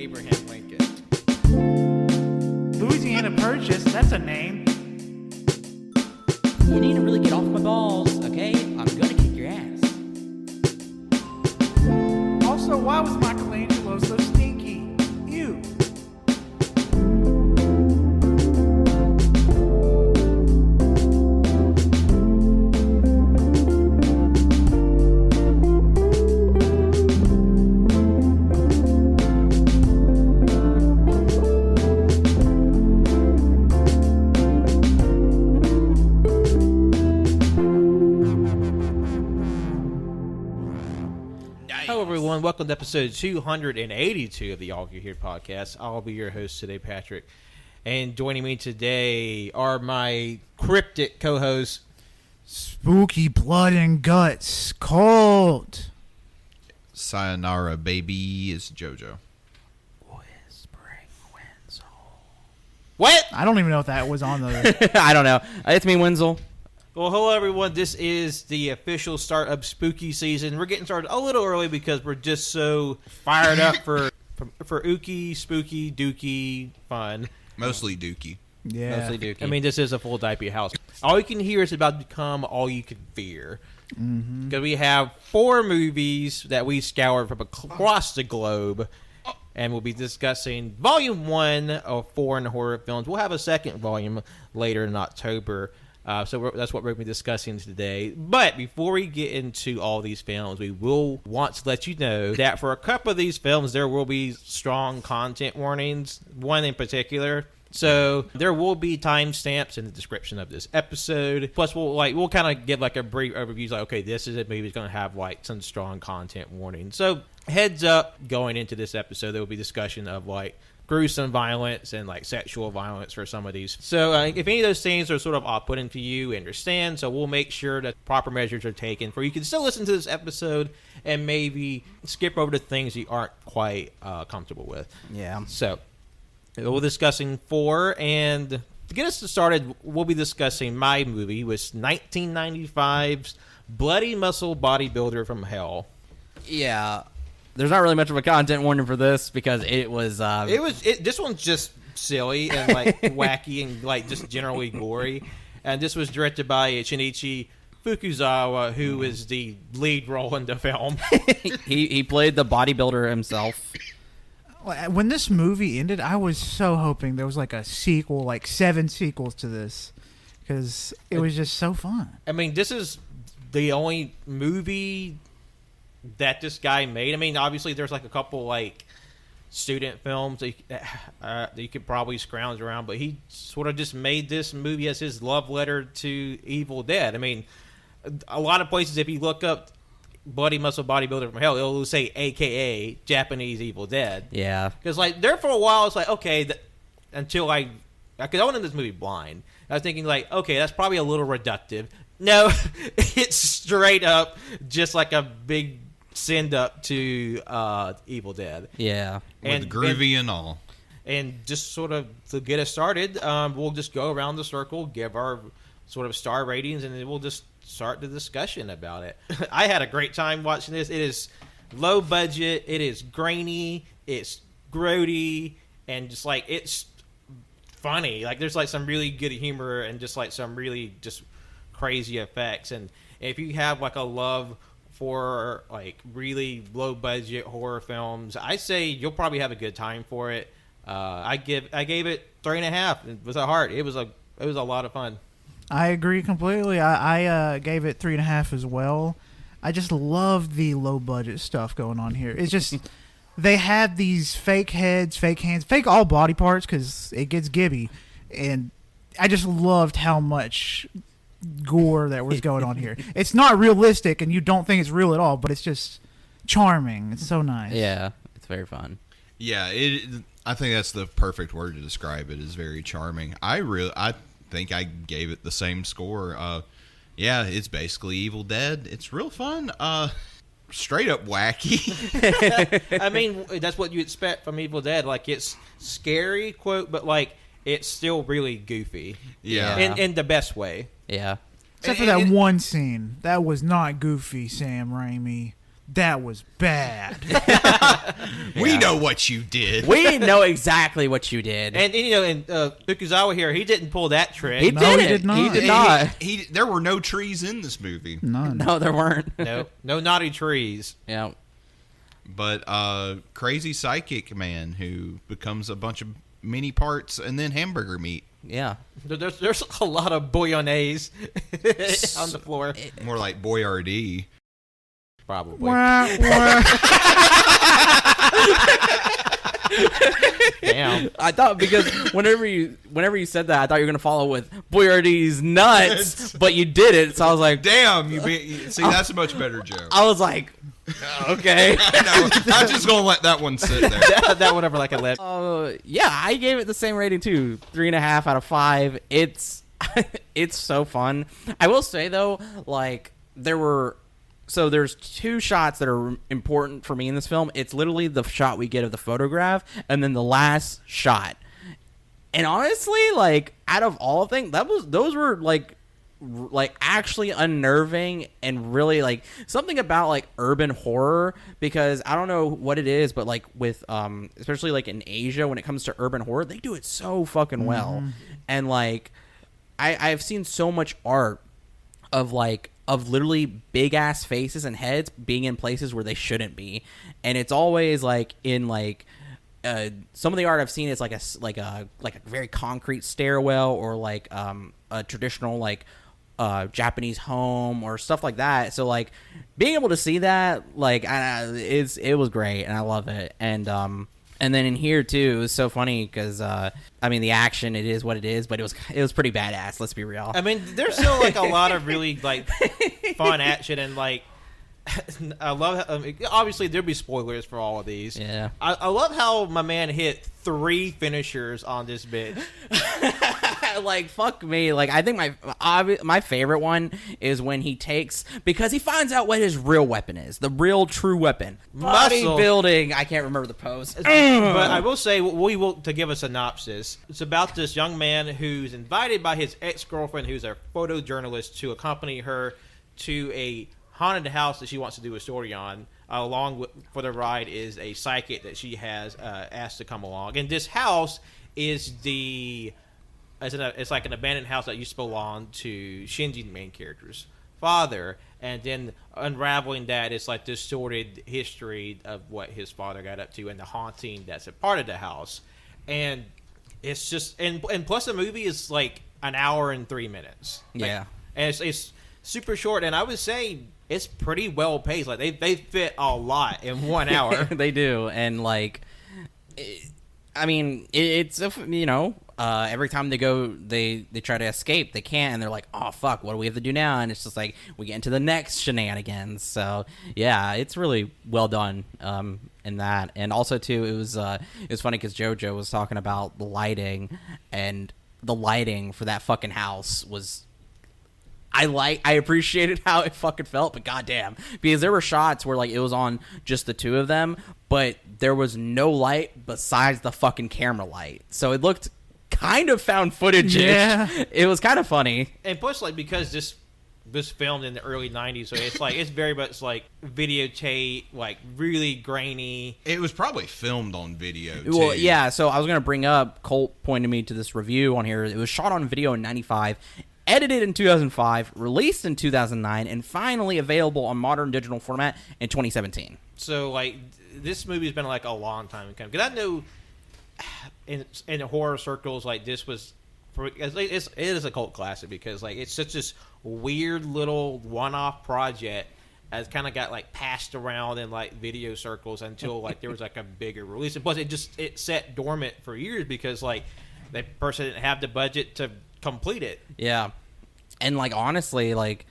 Abraham Lincoln. Louisiana Purchase, that's a name. You need to really get off my balls, okay? I'm gonna kick your ass. Also, why was Michelangelo so stinky? Ew. Hello, everyone. Welcome to episode 282 of the All You Hear podcast. I'll be your host today, Patrick. And joining me today are my cryptic co-hosts. Spooky blood and guts. Cold. Sayonara, baby, is JoJo. Whispering Wenzel. What? I don't even know if that was on the... I don't know. It's me, Wenzel. Well, hello, everyone. This is the official start of spooky season. We're getting started a little early because we're just so fired up for ooky, spooky, dooky fun. Mostly Dookie. Yeah. Mostly Dookie. I mean, this is a full diaper house. All you can hear is about to become all you can fear. Because we have 4 movies that we scoured from across the globe. And we'll be discussing Volume 1 of foreign horror films. We'll have a second volume later in October. So that's what we're going to be discussing today. But before we get into all these films, we will want to let you know that for a couple of these films, there will be strong content warnings, one in particular. So there will be timestamps in the description of this episode. Plus, we'll kind of give like a brief overview, like, okay, this is a movie that's going to have like some strong content warnings. So heads up, going into this episode, there will be discussion of like gruesome violence and like sexual violence for some of these. So if any of those things are sort of off-putting to you, understand. So we'll make sure that proper measures are taken for you can still listen to this episode and maybe skip over the things you aren't quite comfortable with. Yeah. So we'll be discussing 4, and to get us started, we'll be discussing my movie, which 1995's Bloody Muscle Bodybuilder from Hell. Yeah. There's not really much of a content warning for this because it was... This one's just silly and like wacky and like just generally gory. And this was directed by Shinichi Fukuzawa, who is the lead role in the film. he played the bodybuilder himself. When this movie ended, I was so hoping there was like a sequel, like 7 sequels to this. Because it was just so fun. I mean, this is the only movie that this guy made. I mean, obviously there's like a couple like student films that you could probably scrounge around, but he sort of just made this movie as his love letter to Evil Dead. I mean, a lot of places, if you look up Bloody Muscle Bodybuilder from Hell, it'll say AKA Japanese Evil Dead. Yeah. Because like there for a while, it's like, okay, until because I went in this movie blind. I was thinking like, okay, that's probably a little reductive. No, it's straight up just like a big send up to Evil Dead. Yeah. With groovy and all. And just sort of to get us started, we'll just go around the circle, give our sort of star ratings, and then we'll just start the discussion about it. I had a great time watching this. It is low budget. It is grainy. It's grody. And just like, it's funny. Like there's like some really good humor and just like some really just crazy effects. And if you have like a love for like really low budget horror films, I say you'll probably have a good time for it. I gave it 3.5 with a heart. It was a lot of fun. I agree completely. I gave it 3.5 as well. I just love the low budget stuff going on here. It's just they have these fake heads, fake hands, fake all body parts because it gets gibby, and I just loved how much gore that was going on here. It's not realistic, and you don't think it's real at all, but it's just charming. It's so nice. Yeah. It's very fun. Yeah, I think that's the perfect word to describe it. Is very charming. I think I gave it the same score. Yeah, it's basically Evil Dead. It's real fun. Straight up wacky. I mean, that's what you expect from Evil Dead. Like, it's scary, quote, but like it's still really goofy. Yeah. In the best way. Yeah. Except for that one scene. That was not goofy, Sam Raimi. that was bad. We know what you did. We know exactly what you did. And Fukuzawa here, he didn't pull that trick. He No, did he it. did not. He did not. There were no trees in this movie. None. No, there weren't. No naughty trees. Yeah. But crazy psychic man who becomes a bunch of mini parts and then hamburger meat. Yeah. There's a lot of bouillonnaises on the floor. More like Boyardee. Probably. Wah, wah. Damn. I thought because whenever you said that, I thought you were gonna follow with Boyardee's nuts, but you did it. So I was like, Damn, see, that's a much better joke. I was like, okay. No, I'm just gonna let that one sit there. that one over like a lip. Yeah, I gave it the same rating too, 3.5 out of 5. It's so fun. I will say though, like there's 2 shots that are important for me in this film. It's literally the shot we get of the photograph, and then the last shot. And honestly, like out of all of them, those were like actually unnerving and really like something about like urban horror, because I don't know what it is, but like with especially like in Asia when it comes to urban horror, they do it so fucking well. And like I've seen so much art of literally big ass faces and heads being in places where they shouldn't be, and it's always like in like some of the art I've seen is like a very concrete stairwell, or like a traditional like Japanese home or stuff like that. So like being able to see that, like it was great, and I love it. And then in here too, it was so funny because I mean the action, it is what it is, but it was pretty badass. Let's be real. I mean, there's still like a lot of really like fun action, and like I love how, obviously there'll be spoilers for all of these. Yeah. I love how my man hit 3 finishers on this bitch. Like fuck me. Like I think my favorite one is when he takes, because he finds out what his real weapon is, the real true weapon. Muscle. Bodybuilding. I can't remember the pose. But I will say, to give a synopsis, it's about this young man who's invited by his ex-girlfriend, who's a photojournalist, to accompany her to a haunted house that she wants to do a story on. Along with, for the ride is a psychic that she has asked to come along. And this house is it's like an abandoned house that used to belong to Shinji, the main character's father. And then unraveling that, it's like this sordid history of what his father got up to and the haunting that's a part of the house. And it's just, and plus the movie is like an hour and 3 minutes. Yeah. And it's super short, and I would say it's pretty well paced. Like they fit a lot in 1 hour. They do, and like, I mean, it's every time they go, they try to escape, they can't, and they're like, oh fuck, what do we have to do now? And it's just like we get into the next shenanigans. So yeah, it's really well done in that. And also too, it was funny because JoJo was talking about the lighting, and the lighting for that fucking house was. I appreciated how it fucking felt, but goddamn, because there were shots where like it was on just the 2 of them, but there was no light besides the fucking camera light, so it looked kind of found footage-ish. Yeah. It was kind of funny. And plus, like, because this filmed in the early 90s, so it's very much like videotape, like really grainy. It was probably filmed on video too. Well, yeah, so I was gonna bring up, Colt pointed me to this review on here. It was shot on video in 95, edited in 2005, released in 2009, and finally available on modern digital format in 2017. So, like, this movie's been, like, a long time coming. Because I know in horror circles, like, this was... it is a cult classic because, like, it's such this weird little one-off project that's kind of got, like, passed around in, like, video circles until, like, there was, like, a bigger release. And plus, it sat dormant for years because, like, that person didn't have the budget to complete it. Yeah. And like honestly, like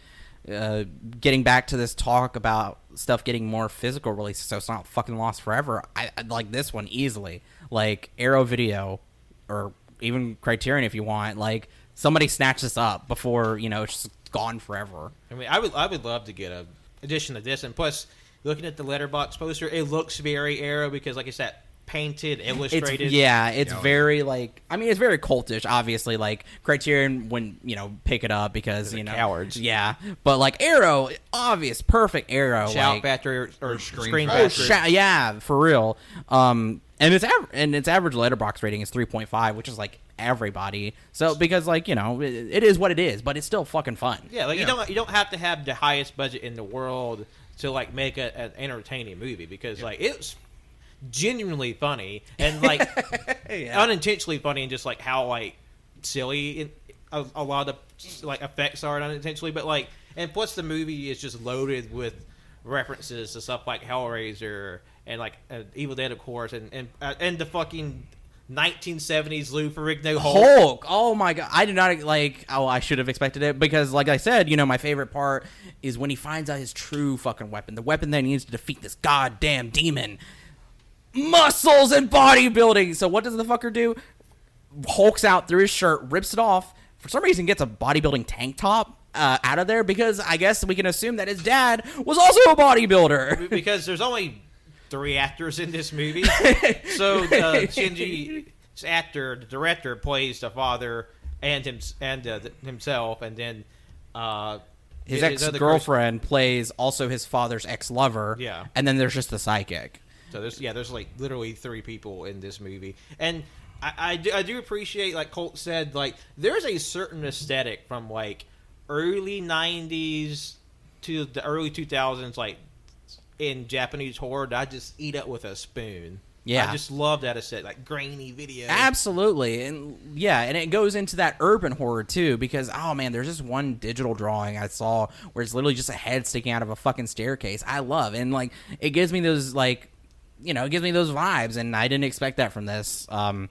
getting back to this talk about stuff getting more physical releases so it's not fucking lost forever, I like this one easily. Like Arrow Video or even Criterion if you want, like somebody snatch this up before it's just gone forever. I mean, I would love to get a edition of this, and plus looking at the Letterboxd poster, it looks very Arrow because like I said, painted, It's illustrated. it's very like it's very cultish. Obviously, like Criterion wouldn't pick it up because cowards. Yeah, but like Arrow, obvious, perfect Arrow. Shout like, Factory or Screen Factory. Factory. yeah, for real. And its average letterbox rating is 3.5, which is like everybody. So because like it is what it is, but it's still fucking fun. Yeah, like you don't have to have the highest budget in the world to like make an entertaining movie because like it's genuinely funny and like unintentionally funny and just like how like silly a lot of like effects are unintentionally, but like and plus the movie is just loaded with references to stuff like Hellraiser and like Evil Dead, of course, and the fucking 1970s Lou Ferrigno Hulk. Oh my god, I did not like. Oh, I should have expected it because, like I said, my favorite part is when he finds out his true fucking weapon, the weapon that he needs to defeat this goddamn demon. Muscles and bodybuilding. So what does the fucker do? Hulks out through his shirt, rips it off. For some reason, gets a bodybuilding tank top out of there because I guess we can assume that his dad was also a bodybuilder. Because there's only 3 actors in this movie, so Shinji's actor, the director, plays the father and himself, and then his ex-girlfriend plays also his father's ex-lover. Yeah, and then there's just the psychic. So there's like literally 3 people in this movie, and I do appreciate, like Colt said, like there's a certain aesthetic from like early 90s to the early 2000s, like in Japanese horror that I just eat up with a spoon. Yeah, I just love that aesthetic, like grainy video. Absolutely, and it goes into that urban horror too because oh man, there's this one digital drawing I saw where it's literally just a head sticking out of a fucking staircase. I love, and like it gives me those like. It gives me those vibes, and I didn't expect that from this. And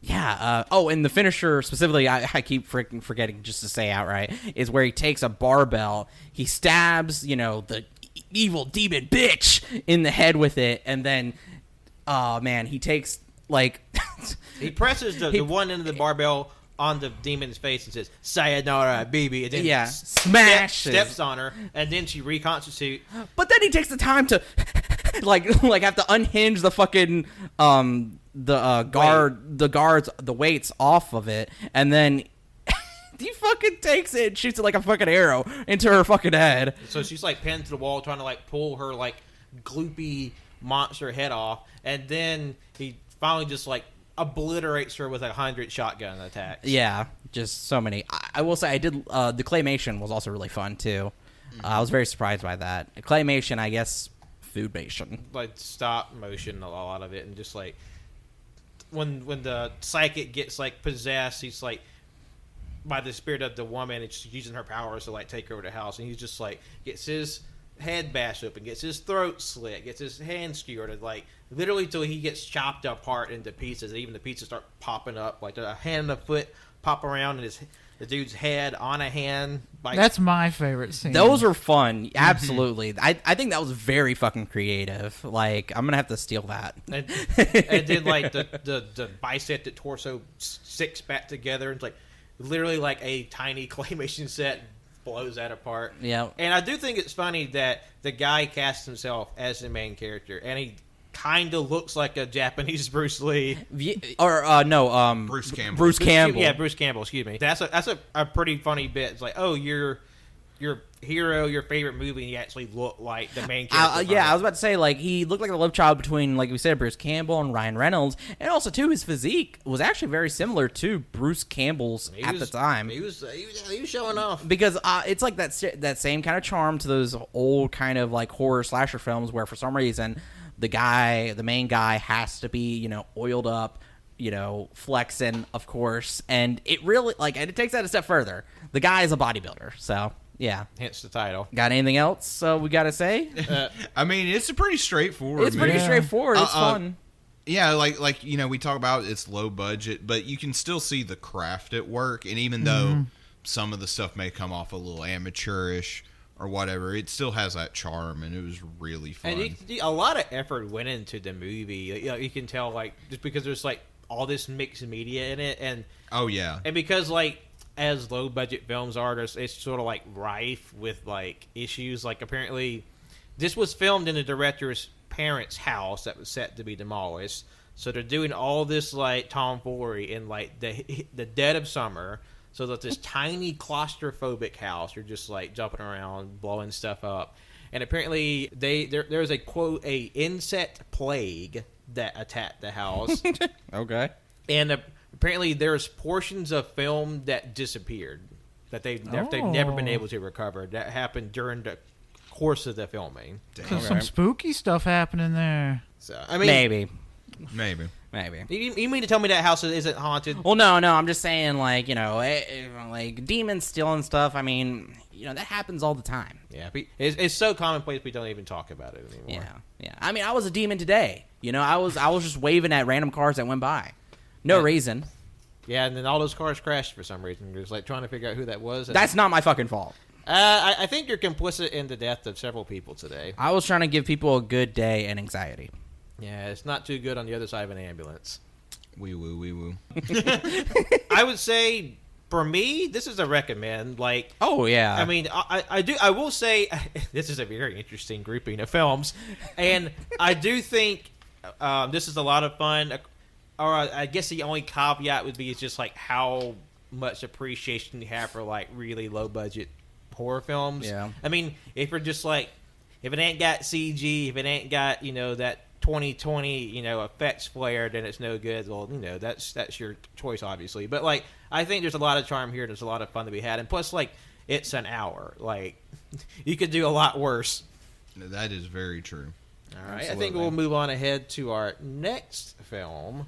the finisher specifically, I keep freaking forgetting just to say outright, is where he takes a barbell, he stabs, the evil demon bitch in the head with it, and then, oh man, he takes, like... he presses the one end of the barbell on the demon's face and says, "Sayonara, baby," and then smashes. Steps on her, and then she reconstitutes. But then he takes the time to... like have to unhinge the fucking the weights off of it, and then he fucking takes it and shoots it like a fucking arrow into her fucking head. So she's like pinned to the wall trying to like pull her like gloopy monster head off, and then he finally just like obliterates her with 100 shotgun attacks. Yeah, just so many. I will say I did the claymation was also really fun too. I was very surprised by that. Claymation, I guess. Foodmation, like stop motion, a lot of it, and just like when the psychic gets like possessed, he's like by the spirit of the woman, and she's using her powers to like take over the house, and he's just like gets his head bashed open, gets his throat slit, gets his hand skewered, like literally till he gets chopped apart into pieces, and even the pieces start popping up, like a hand and a foot pop around, and the dude's head on a hand. Like, that's my favorite scene. Those are fun. Absolutely. I think that was very fucking creative. Like, I'm going to have to steal that. And then, like, the bicep and torso sticks back together. It's like literally like a tiny claymation set blows that apart. Yeah. And I do think it's funny that the guy casts himself as the main character, and he kind of looks like a Japanese Bruce Lee. Bruce Campbell. Bruce Campbell. Yeah, Bruce Campbell, excuse me. That's a pretty funny bit. It's like, oh, your hero, your favorite movie, and you actually look like the main character. I was about to say, like, he looked like a love child between, like we said, Bruce Campbell and Ryan Reynolds, and also, too, his physique was actually very similar to Bruce Campbell's the time. He was showing off. Because it's like that same kind of charm to those old kind of, like, horror slasher films where, for some reason, the main guy has to be, oiled up, flexing, of course, and it really, like, and it takes that a step further. The guy is a bodybuilder, so... yeah. Hence the title. Got anything else we got to say? I mean, it's a pretty straightforward It's pretty straightforward. It's fun. Yeah, like we talk about it's low budget, but you can still see the craft at work. And even though some of the stuff may come off a little amateurish or whatever, it still has that charm, and it was really fun. And a lot of effort went into the movie. You can tell, like, just because there's, like, all this mixed media in it. And oh, yeah. And because, like, as low budget films are, it's sort of like rife with like issues. Like apparently, this was filmed in the director's parents' house that was set to be demolished. So they're doing all this like tomfoolery in like the dead of summer. So that this tiny claustrophobic house, you're just like jumping around, blowing stuff up. And apparently there's a quote a insect plague that attacked the house. Okay. And apparently there's portions of film that disappeared that they've never been able to recover. That happened during the course of the filming. So some spooky stuff happening there. So I mean, Maybe. You mean to tell me that house isn't haunted? Well, no, I'm just saying, like, you know, like demons stealing stuff. I mean, you know, that happens all the time. Yeah, it's so commonplace we don't even talk about it anymore. Yeah. I mean, I was a demon today. You know, I was just waving at random cars that went by, no reason. Yeah, and then all those cars crashed for some reason. You're just like trying to figure out who that was. That's not my fucking fault. I think you're complicit in the death of several people today. I was trying to give people a good day and anxiety. Yeah, it's not too good on the other side of an ambulance. Wee woo. I would say, for me, this is a recommend. Like, oh yeah. I mean, I will say this is a very interesting grouping of films, and I do think this is a lot of fun. Or I guess the only caveat would be is just like how much appreciation you have for like really low budget horror films. Yeah. I mean, if you're just like, if it ain't got CG, if it ain't got that 2020 effects flare, then it's no good. Well, that's your choice, obviously. But like, I think there's a lot of charm here. There's a lot of fun to be had, and plus, like, it's an hour. Like, you could do a lot worse. That is very true. All right, Absolutely. I think we'll move on ahead to our next film,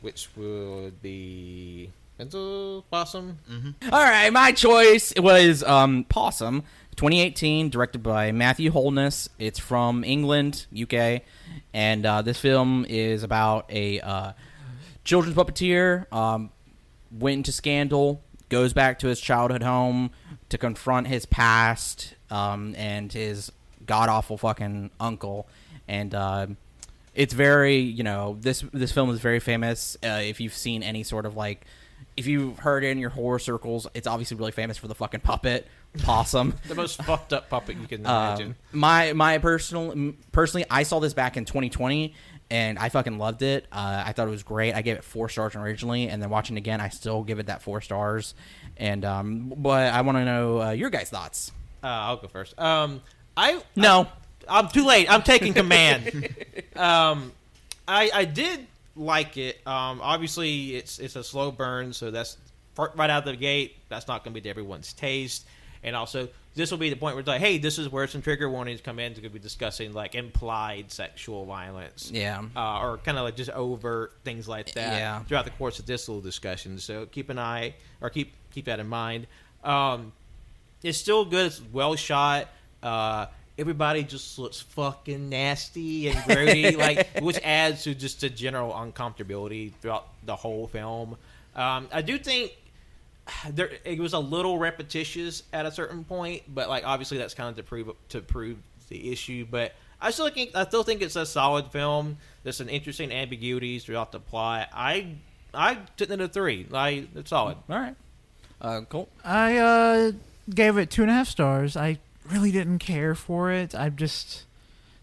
which would be Possum. Mm-hmm. All right, my choice was Possum, 2018, directed by Matthew Holness. It's from England, UK, and this film is about a children's puppeteer. Went into scandal, goes back to his childhood home to confront his past and his god-awful fucking uncle. And it's very, this film is very famous. If you've seen any sort of like, if you've heard it in your horror circles, it's obviously really famous for the fucking puppet, Possum. The most fucked up puppet you can imagine. Personally, I saw this back in 2020, and I fucking loved it. I thought it was great. I gave it 4 stars originally, and then watching it again, I still give it that 4 stars. And but I want to know your guys' thoughts. I'll go first. No. I'm too late. I'm taking command. I did like it. Obviously, it's a slow burn, so that's right out of the gate. That's not going to be to everyone's taste. And also, this will be the point where it's like, hey, this is where some trigger warnings come in. It's going to be discussing like implied sexual violence, or kind of like just overt things like that throughout the course of this little discussion. So keep an eye, or keep that in mind. It's still good. It's well shot. Everybody just looks fucking nasty and grody, like, which adds to just the general uncomfortability throughout the whole film. I do think it was a little repetitious at a certain point, but like obviously that's kind of to prove the issue. But I still think it's a solid film. There's some interesting ambiguities throughout the plot. I took it a 3. It's solid. All right. Cool. I gave it 2.5 stars. I really didn't care for it. I just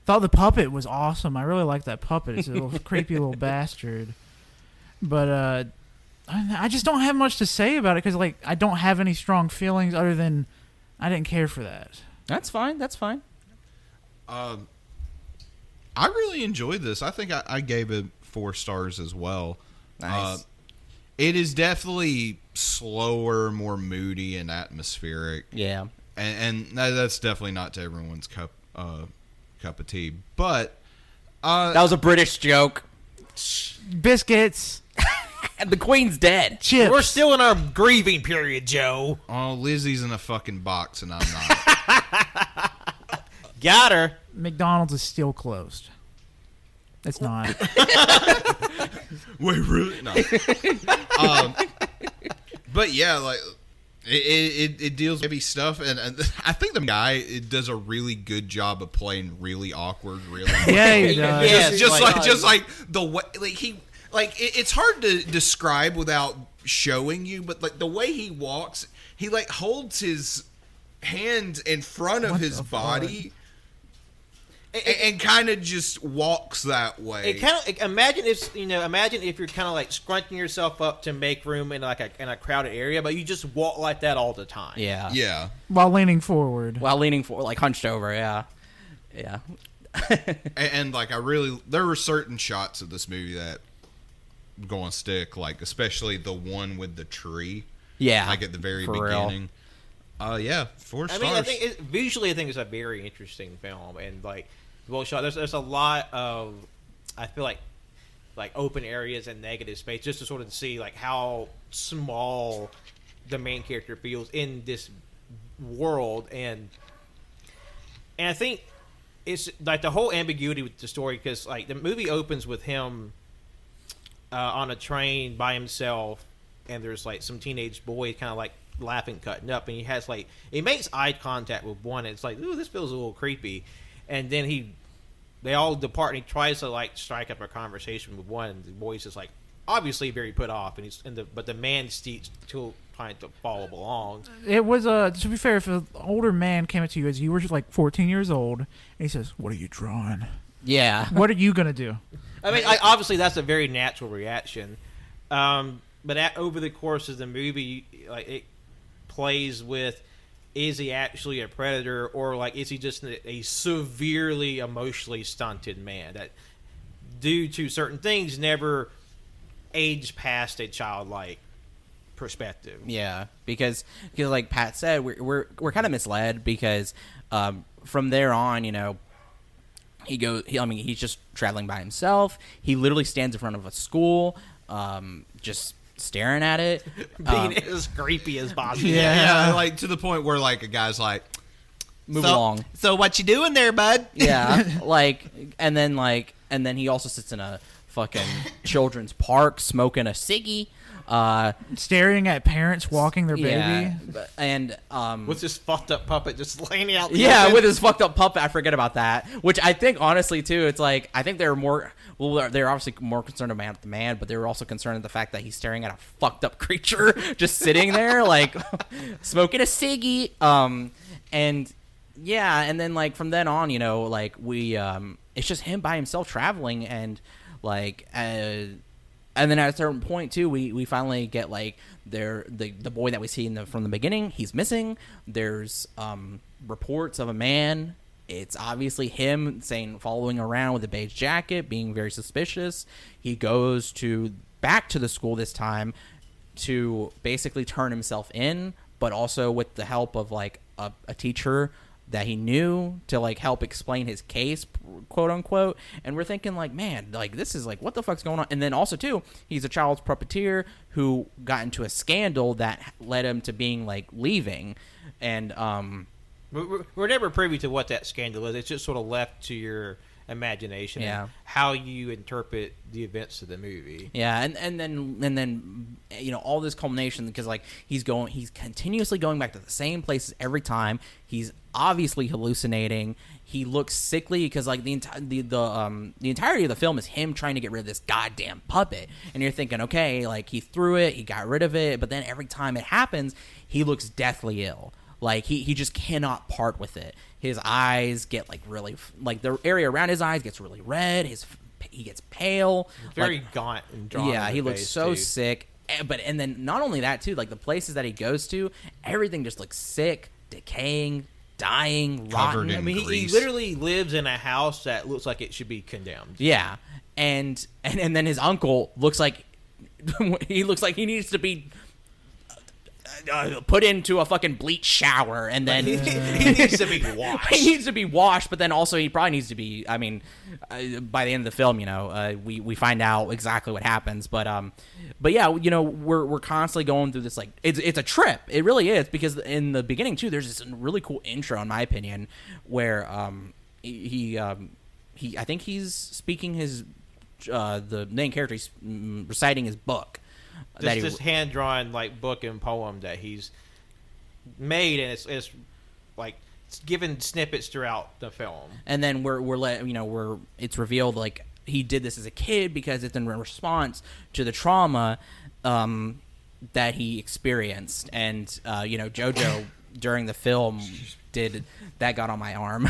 thought the puppet was awesome. I really like that puppet. It's a little creepy little bastard. But I just don't have much to say about it because like I don't have any strong feelings other than I didn't care for that. That's fine. I really enjoyed this. I think I gave it 4 stars as well. Nice. It is definitely slower, more moody and atmospheric. Yeah. And that's definitely not to everyone's cup of tea. But that was a British joke. Biscuits. And the Queen's dead. Chips. We're still in our grieving period, Joe. Oh, Lizzie's in a fucking box and I'm not. Got her. McDonald's is still closed. It's not. Wait, really? No. But yeah, like it deals with heavy stuff, and I think the guy does a really good job of playing really awkward, really. Yeah, he does. Yes, just like the way, like it's hard to describe without showing you, but like the way he walks, he like holds his hand in front of his body. and kind of just walks that way. It kind of imagine if you're kind of like scrunching yourself up to make room in in a crowded area, but you just walk like that all the time. Yeah. While leaning forward, like hunched over. Yeah. and like there were certain shots of this movie that go on stick, like especially the one with the tree. Yeah, like at the very for beginning. Yeah, 4 stars. I mean, I think visually, I think it's a very interesting film, and like well shot. There's a lot of, I feel like open areas and negative space, just to sort of see like how small the main character feels in this world, and I think it's like the whole ambiguity with the story, because like the movie opens with him on a train by himself, and there's like some teenage boy kind of like laughing, cutting up, and he makes eye contact with one, and it's like, ooh, this feels a little creepy, and then they all depart, and he tries to like strike up a conversation with one, and the boy's just like obviously very put off, and but the man still trying to follow along. it was to be fair, if an older man came up to you as you were just like 14 years old, and he says, "What are you drawing? Yeah. What are you gonna do?" I mean, obviously that's a very natural reaction, but over the course of the movie, like it plays with, is he actually a predator, or like is he just a severely emotionally stunted man that, due to certain things, never aged past a childlike perspective? Yeah, because like Pat said, we're kind of misled, because from there on, he's just traveling by himself. He literally stands in front of a school, just staring at it, being as creepy as possible. Yeah, like to the point where like a guy's like, move along. So what you doing there, bud? Yeah, and then he also sits in a fucking children's park smoking a ciggy, Staring at parents walking their baby. yeah, and with this fucked up puppet just laying out. With his fucked up puppet. I forget about that. Which I think, honestly, too, it's like, I think they're obviously more concerned about the man, but they were also concerned with the fact that he's staring at a fucked up creature just sitting there, like, smoking a ciggy. And then, like, from then on, it's just him by himself traveling, and, like, and then at a certain point too, we finally get like the boy that we see from the beginning. He's missing. There's reports of a man. It's obviously him following around with a beige jacket, being very suspicious. He goes back to the school this time to basically turn himself in, but also with the help of like a teacher that he knew to like help explain his case, quote unquote. And we're thinking like, man, like this is like, what the fuck's going on? And then also too, he's a child puppeteer who got into a scandal that led him to being like leaving. And we're never privy to what that scandal is. It's just sort of left to your imagination, and how you interpret the events of the movie. Yeah, and then all this culmination, because like he's continuously going back to the same places every time. He's obviously hallucinating. He looks sickly, because like the entirety of the film is him trying to get rid of this goddamn puppet. And you're thinking, okay, like he threw it, he got rid of it, but then every time it happens, he looks deathly ill. Like he just cannot part with it. His eyes get like really, like the area around his eyes gets really red. He gets pale. Very gaunt and drawn. Yeah, he looks so too. sick. And then not only that too, like the places that he goes to, everything just looks sick, decaying, dying, Covered rotten. in I mean, he grease. literally lives in a house that looks like it should be condemned. Yeah, and then his uncle looks like he needs to be put into a fucking bleach shower, and then he needs to be washed. He needs to be washed, but then also he probably needs to be. I mean, by the end of the film, we find out exactly what happens. But yeah, we're constantly going through this, like it's a trip. It really is, because in the beginning too, there's this really cool intro, in my opinion, where he I think he's speaking his the main character, he's reciting his book. This hand-drawn like book and poem that he's made, and it's like it's given snippets throughout the film. And then it's revealed like he did this as a kid because it's in response to the trauma that he experienced. And JoJo during the film did that got on my arm.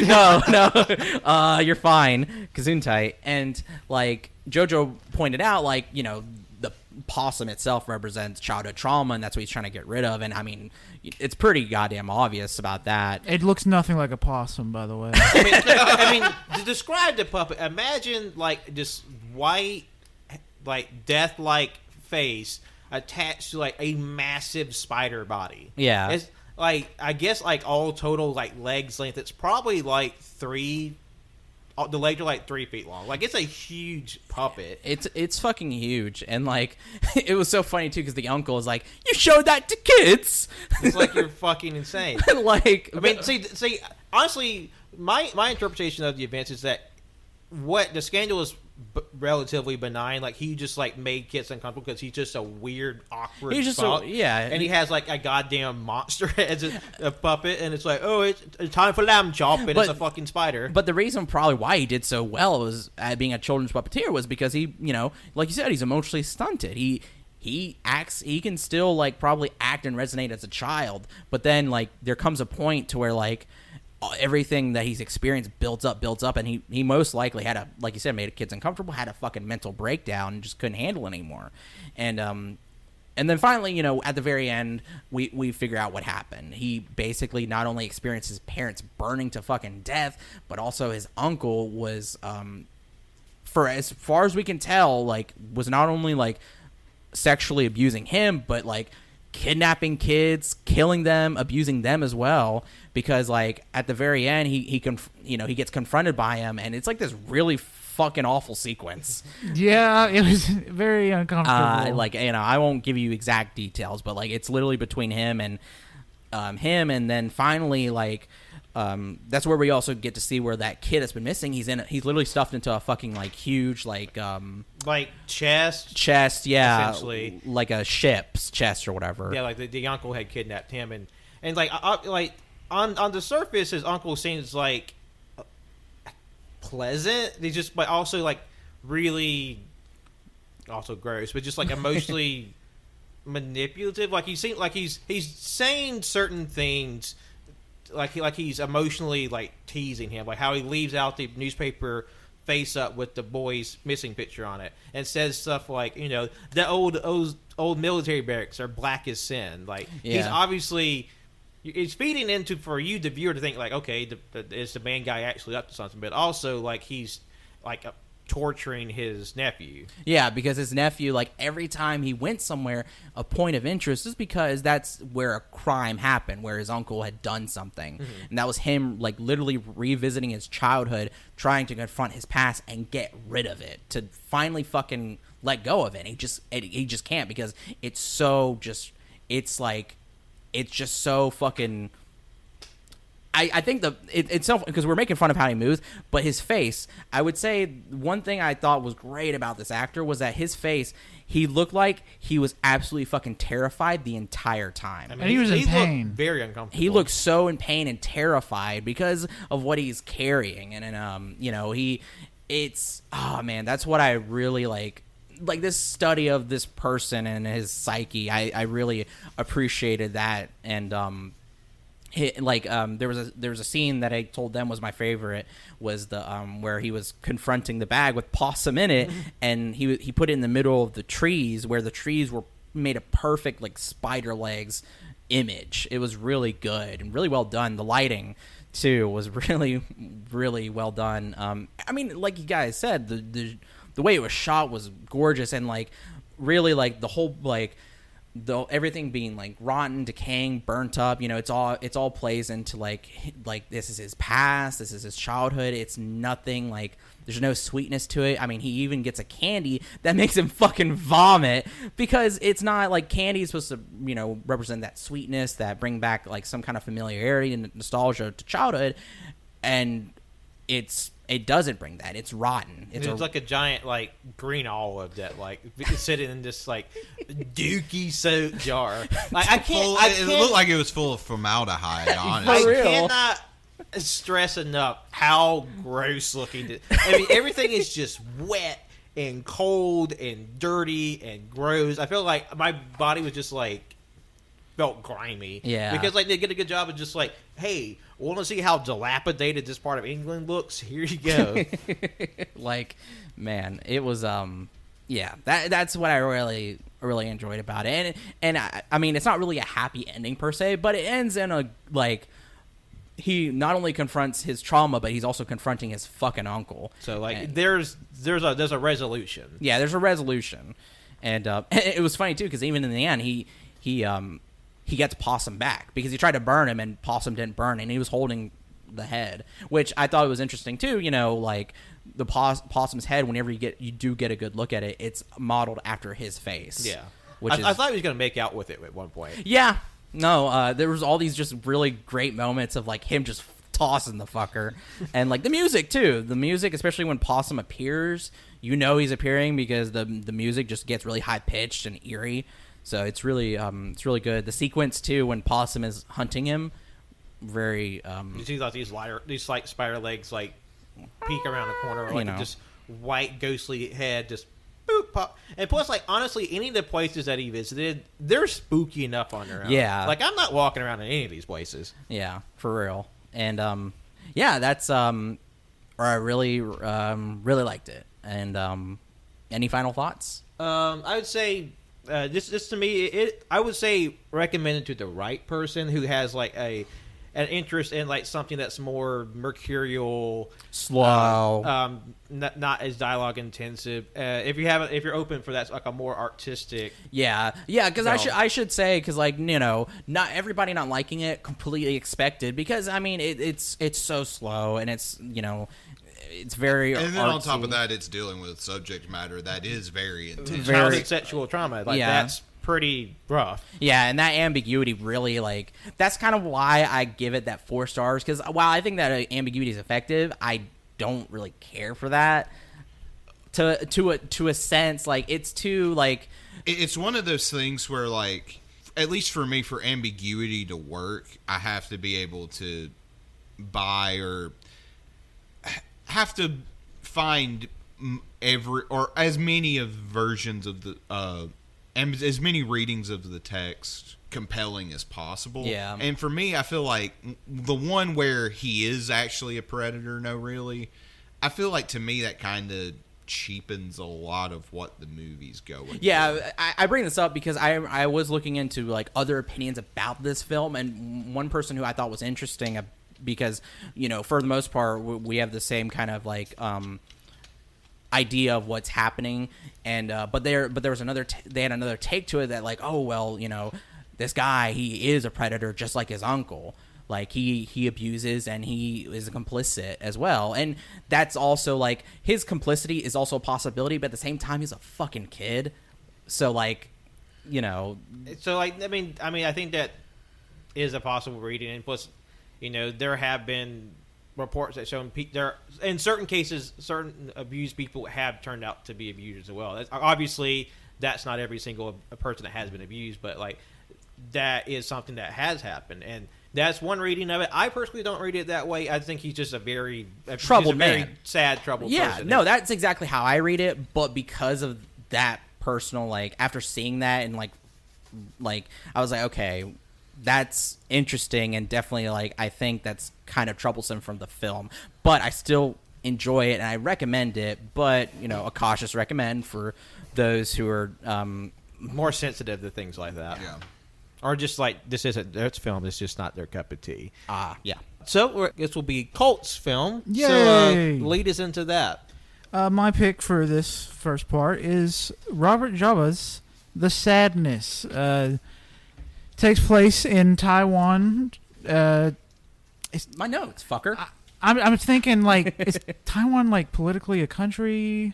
No, you're fine, Gesundheit. And like Jojo pointed out, like, you know, the possum itself represents childhood trauma, and that's what he's trying to get rid of. And I mean, it's pretty goddamn obvious about that. It looks nothing like a possum, by the way. I mean, to describe the puppet, imagine like just white, like death-like face attached to like a massive spider body. Yeah. It's like, I guess like all total like legs length, it's probably like the legs are like 3 feet long. Like, it's a huge puppet. It's fucking huge. And like, it was so funny too, because the uncle is like, you showed that to kids. It's like, you're fucking insane. Like, I mean, see, honestly, my interpretation of the events is that what the scandal is relatively benign. Like, he just like made kids uncomfortable because he's just a weird, awkward he's just fuck. and he has like a goddamn monster as a puppet, and it's like, oh, it's time for lamb chop, and it's a fucking spider. But the reason probably why he did so well was at being a children's puppeteer was because he, you know, like you said, he's emotionally stunted. He can still like probably act and resonate as a child, but then like there comes a point to where like everything that he's experienced builds up, and he most likely had like you said, made kids uncomfortable, had a fucking mental breakdown, and just couldn't handle it anymore. And then finally, you know, at the very end, we figure out what happened. He basically not only experienced his parents burning to fucking death, but also his uncle was, for as far as we can tell, like, was not only like sexually abusing him, but like kidnapping kids, killing them, abusing them as well. Because like at the very end, he gets confronted by him, and it's like this really fucking awful sequence. Yeah, it was very uncomfortable. Like, you know, I won't give you exact details, but like it's literally between him, and then finally like that's where we also get to see where that kid that's been missing. He's literally stuffed into a fucking like huge like chest, yeah, essentially like a ship's chest or whatever. Yeah, like the uncle had kidnapped him, and like on the surface, his uncle seems like pleasant. They just, but also like really, also gross, but just like emotionally manipulative. Like he seems like he's saying certain things, like he's emotionally like teasing him, like how he leaves out the newspaper face up with the boy's missing picture on it, and says stuff like, you know, the old military barracks are black as sin. Like, he's obviously, it's feeding into, for you, the viewer, to think like, okay, is the main guy actually up to something? But also like he's like torturing his nephew. Yeah, because his nephew, like every time he went somewhere, a point of interest is because that's where a crime happened, where his uncle had done something. Mm-hmm. And that was him like literally revisiting his childhood, trying to confront his past and get rid of it, to finally fucking let go of it. He just can't, because it's so just, it's just so fucking, I think it's so, because we're making fun of how he moves, but his face, I would say one thing I thought was great about this actor was that his face, he looked like he was absolutely fucking terrified the entire time. I mean, he was in pain. Looked very uncomfortable. He looked so in pain and terrified because of what he's carrying, and you know, oh man, that's what I really like this study of this person and his psyche. I really appreciated that. And there was a scene that I told them was my favorite, was the where he was confronting the bag with Possum in it, and he put it in the middle of the trees, where the trees were made a perfect like spider legs image. It was really good and really well done. The lighting too was really, really well done. I mean, like you guys said, the way it was shot was gorgeous, and like really like the whole like everything being like rotten, decaying, burnt up, you know, it's all plays into like this is his past, this is his childhood. It's nothing like, there's no sweetness to it. I mean, he even gets a candy that makes him fucking vomit, because it's not like candy is supposed to, you know, represent that sweetness, that bring back like some kind of familiarity and nostalgia to childhood, and it doesn't bring that. It's rotten. It's like a giant like green olive that like sitting in this like dookie soap jar. Like, it looked like it was full of formaldehyde. Honestly, I cannot stress enough how gross looking. I mean, everything is just wet and cold and dirty and gross. I feel like my body was just like felt grimy. Yeah. Because like they did a good job of just like, hey, want to see how dilapidated this part of England looks? Here you go. Like, man, it was yeah, that's what I really enjoyed about it. And I mean, it's not really a happy ending per se, but it ends in a like, he not only confronts his trauma, but he's also confronting his fucking uncle. So like, there's a resolution. Yeah, there's a resolution, and it was funny too because even in the end, he gets Possum back because he tried to burn him and Possum didn't burn, and he was holding the head, which I thought was interesting too. You know, like the Possum's head. Whenever you do get a good look at it, it's modeled after his face. Yeah, which I thought he was gonna make out with it at one point. Yeah. No, there was all these just really great moments of like him just tossing the fucker, and like the music too. The music, especially when Possum appears, you know he's appearing because the music just gets really high pitched and eerie. So it's really good. The sequence too when Possum is hunting him, very. You see like these like spider legs like peek around the corner, or like just white ghostly head just. Boop, pop. And plus, like, honestly, any of the places that he visited, they're spooky enough on their own. Yeah. Like, I'm not walking around in any of these places. Yeah, for real. And, yeah, that's, or I really liked it. And, any final thoughts? I would say, this to me, I would say recommended to the right person who has, like, an interest in like something that's more mercurial, slow, not as dialogue intensive. If you're open for that, like a more artistic. Yeah. Because I should say because like not everybody not liking it completely expected because I mean it's so slow and it's it's very and then artsy. On top of that, it's dealing with subject matter that is very intense. Childhood sexual trauma, that's pretty rough. Yeah, and that ambiguity really like that's kind of why I give it that 4 stars because while I think that ambiguity is effective, I don't really care for that. To a sense, like it's too like it's one of those things where like at least for me, for ambiguity to work, I have to be able to buy or have to find every or as many of versions of the and as many readings of the text compelling as possible. Yeah. And for me, I feel like the one where he is actually a predator, I feel like to me that kind of cheapens a lot of what the movie's going. Yeah, I bring this up because I was looking into like other opinions about this film, and one person who I thought was interesting because for the most part we have the same kind of like idea of what's happening, and but there was they had another take to it that like, oh well, this guy, he is a predator just like his uncle, like he abuses and he is complicit as well, and that's also like his complicity is also a possibility, but at the same time he's a fucking kid, so like so like I mean I think that is a possible reading, and plus there have been reports that show there in certain cases certain abused people have turned out to be abusers as well. Obviously that's not every single person that has been abused, but like that is something that has happened, and that's one reading of it. I personally don't read it that way. I think he's just a very troubled man, very sad troubled person. No, that's exactly how I read it, but because of that personal like after seeing that and like I was like, okay, that's interesting, and definitely like I think that's kind of troublesome from the film, but I still enjoy it and I recommend it, but a cautious recommend for those who are more sensitive to things like that. Yeah. Or just like this isn't their film, it's just not their cup of tea. Yeah. So this will be Colt's film. Yay! So lead us into that. My pick for this first part is Robert Jabba's The Sadness. Takes place in Taiwan. My notes, fucker. I'm thinking like, is Taiwan like politically a country?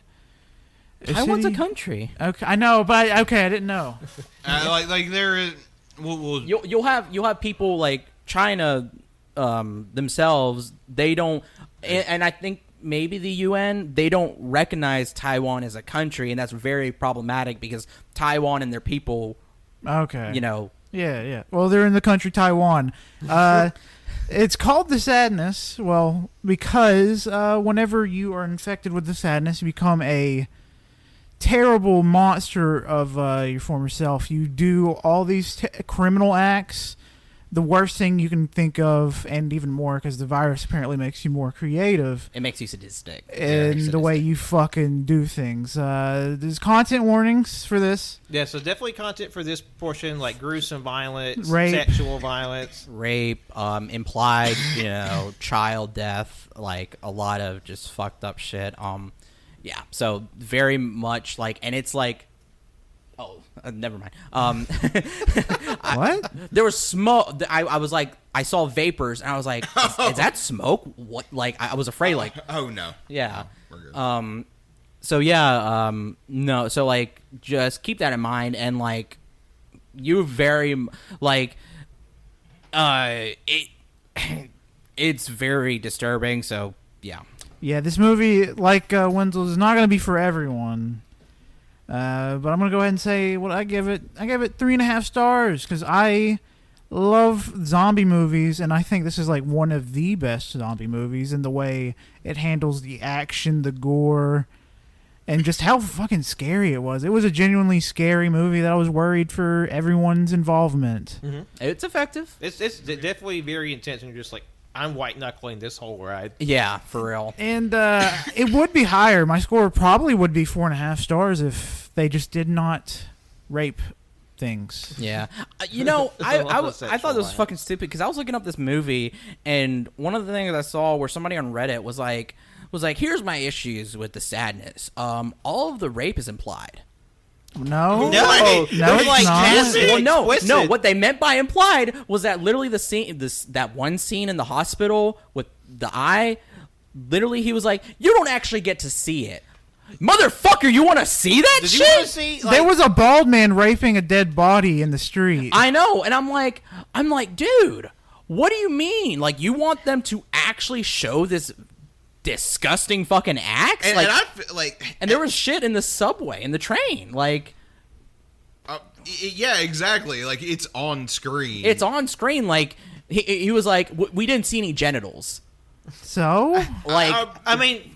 Taiwan's a country. Okay, I know, but I didn't know. like there is. You'll have people like China themselves. They don't, and I think maybe the UN, they don't recognize Taiwan as a country, and that's very problematic because Taiwan and their people. Okay. Yeah. Well, they're in the country Taiwan. It's called the sadness, well, because whenever you are infected with the sadness, you become a terrible monster of your former self. You do all these criminal acts. The worst thing you can think of, and even more, because the virus apparently makes you more creative. It makes you sadistic. In the way you fucking do things. There's content warnings for this. Yeah, so definitely content for this portion, like gruesome violence, Rape. sexual violence. Rape, implied, child death, like a lot of just fucked up shit. Yeah, so very much like, and it's like, never mind. What? There was smoke. I was like, I saw vapors, and I was like, is that smoke? What? Like, I was afraid. Like, oh no. Yeah. We're good. So yeah. No. So like, just keep that in mind, and like, you very like, it's very disturbing. So yeah. Yeah, this movie, like Wenzel, is not going to be for everyone. But I'm going to go ahead and say what I give it. I give it 3.5 stars because I love zombie movies, and I think this is like one of the best zombie movies in the way it handles the action, the gore, and just how fucking scary it was. It was a genuinely scary movie that I was worried for everyone's involvement. Mm-hmm. It's effective. It's definitely very intense, and you're just like, I'm white knuckling this whole ride. Yeah, for real. And it would be higher. My score probably would be 4.5 stars if they just did not rape things. Yeah. I level of thought this was sexual fucking stupid because I was looking up this movie, and one of the things I saw where somebody on Reddit was like, here's my issues with the sadness. All of the rape is implied. No, No, it's not. No. What they meant by implied was that literally the scene, that one scene in the hospital with the eye, literally he was like, "You don't actually get to see it, motherfucker. You want to see that Did shit?" you want to see? Like, There was a bald man raping a dead body in the street. I know, and I'm like, dude, what do you mean? Like, you want them to actually show this disgusting fucking acts? And I feel like, and there was shit in the subway, in the train, like. Yeah, exactly. Like, it's on screen. It's on screen. Like he was like, we didn't see any genitals. So, Like, I mean,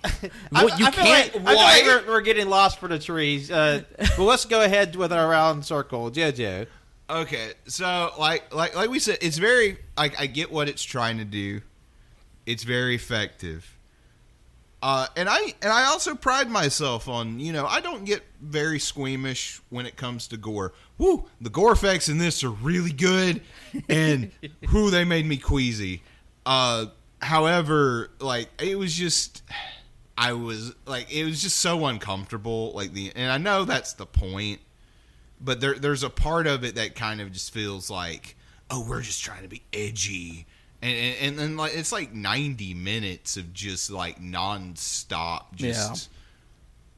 What, you I feel can't- like, I feel like we're getting lost for the trees. But let's go ahead with our round circle, JoJo. Okay, so like we said, it's very like I get what it's trying to do. It's very effective. And I also pride myself on, I don't get very squeamish when it comes to gore. Woo, the gore effects in this are really good, and whoo, they made me queasy. However, like it was just so uncomfortable. And I know that's the point, but there's a part of it that kind of just feels like, oh, we're just trying to be edgy. And then like it's like 90 minutes of just like nonstop, just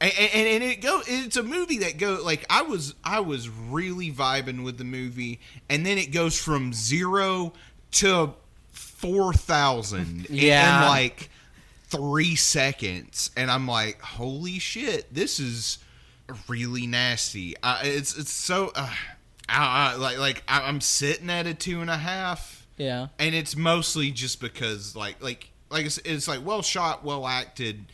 and it's a movie that like I was really vibing with the movie, and then it goes from 0 to 4,000 in like 3 seconds, and I'm like, holy shit, this is really nasty. It's so I'm sitting at a 2.5. yeah. And it's mostly just because, like it's like well shot, well acted,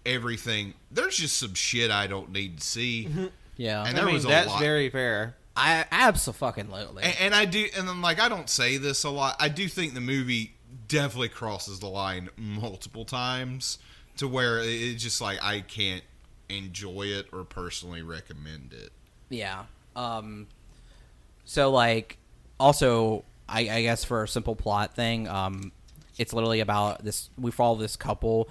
everything. There's just some shit I don't need to see. Yeah. And there was a that's lot. very fair. I absolutely. And I do, and then like I don't say this a lot. I do think the movie definitely crosses the line multiple times to where it's just like I can't enjoy it or personally recommend it. Yeah. So like, also, I guess for a simple plot thing, it's literally about this. We follow this couple.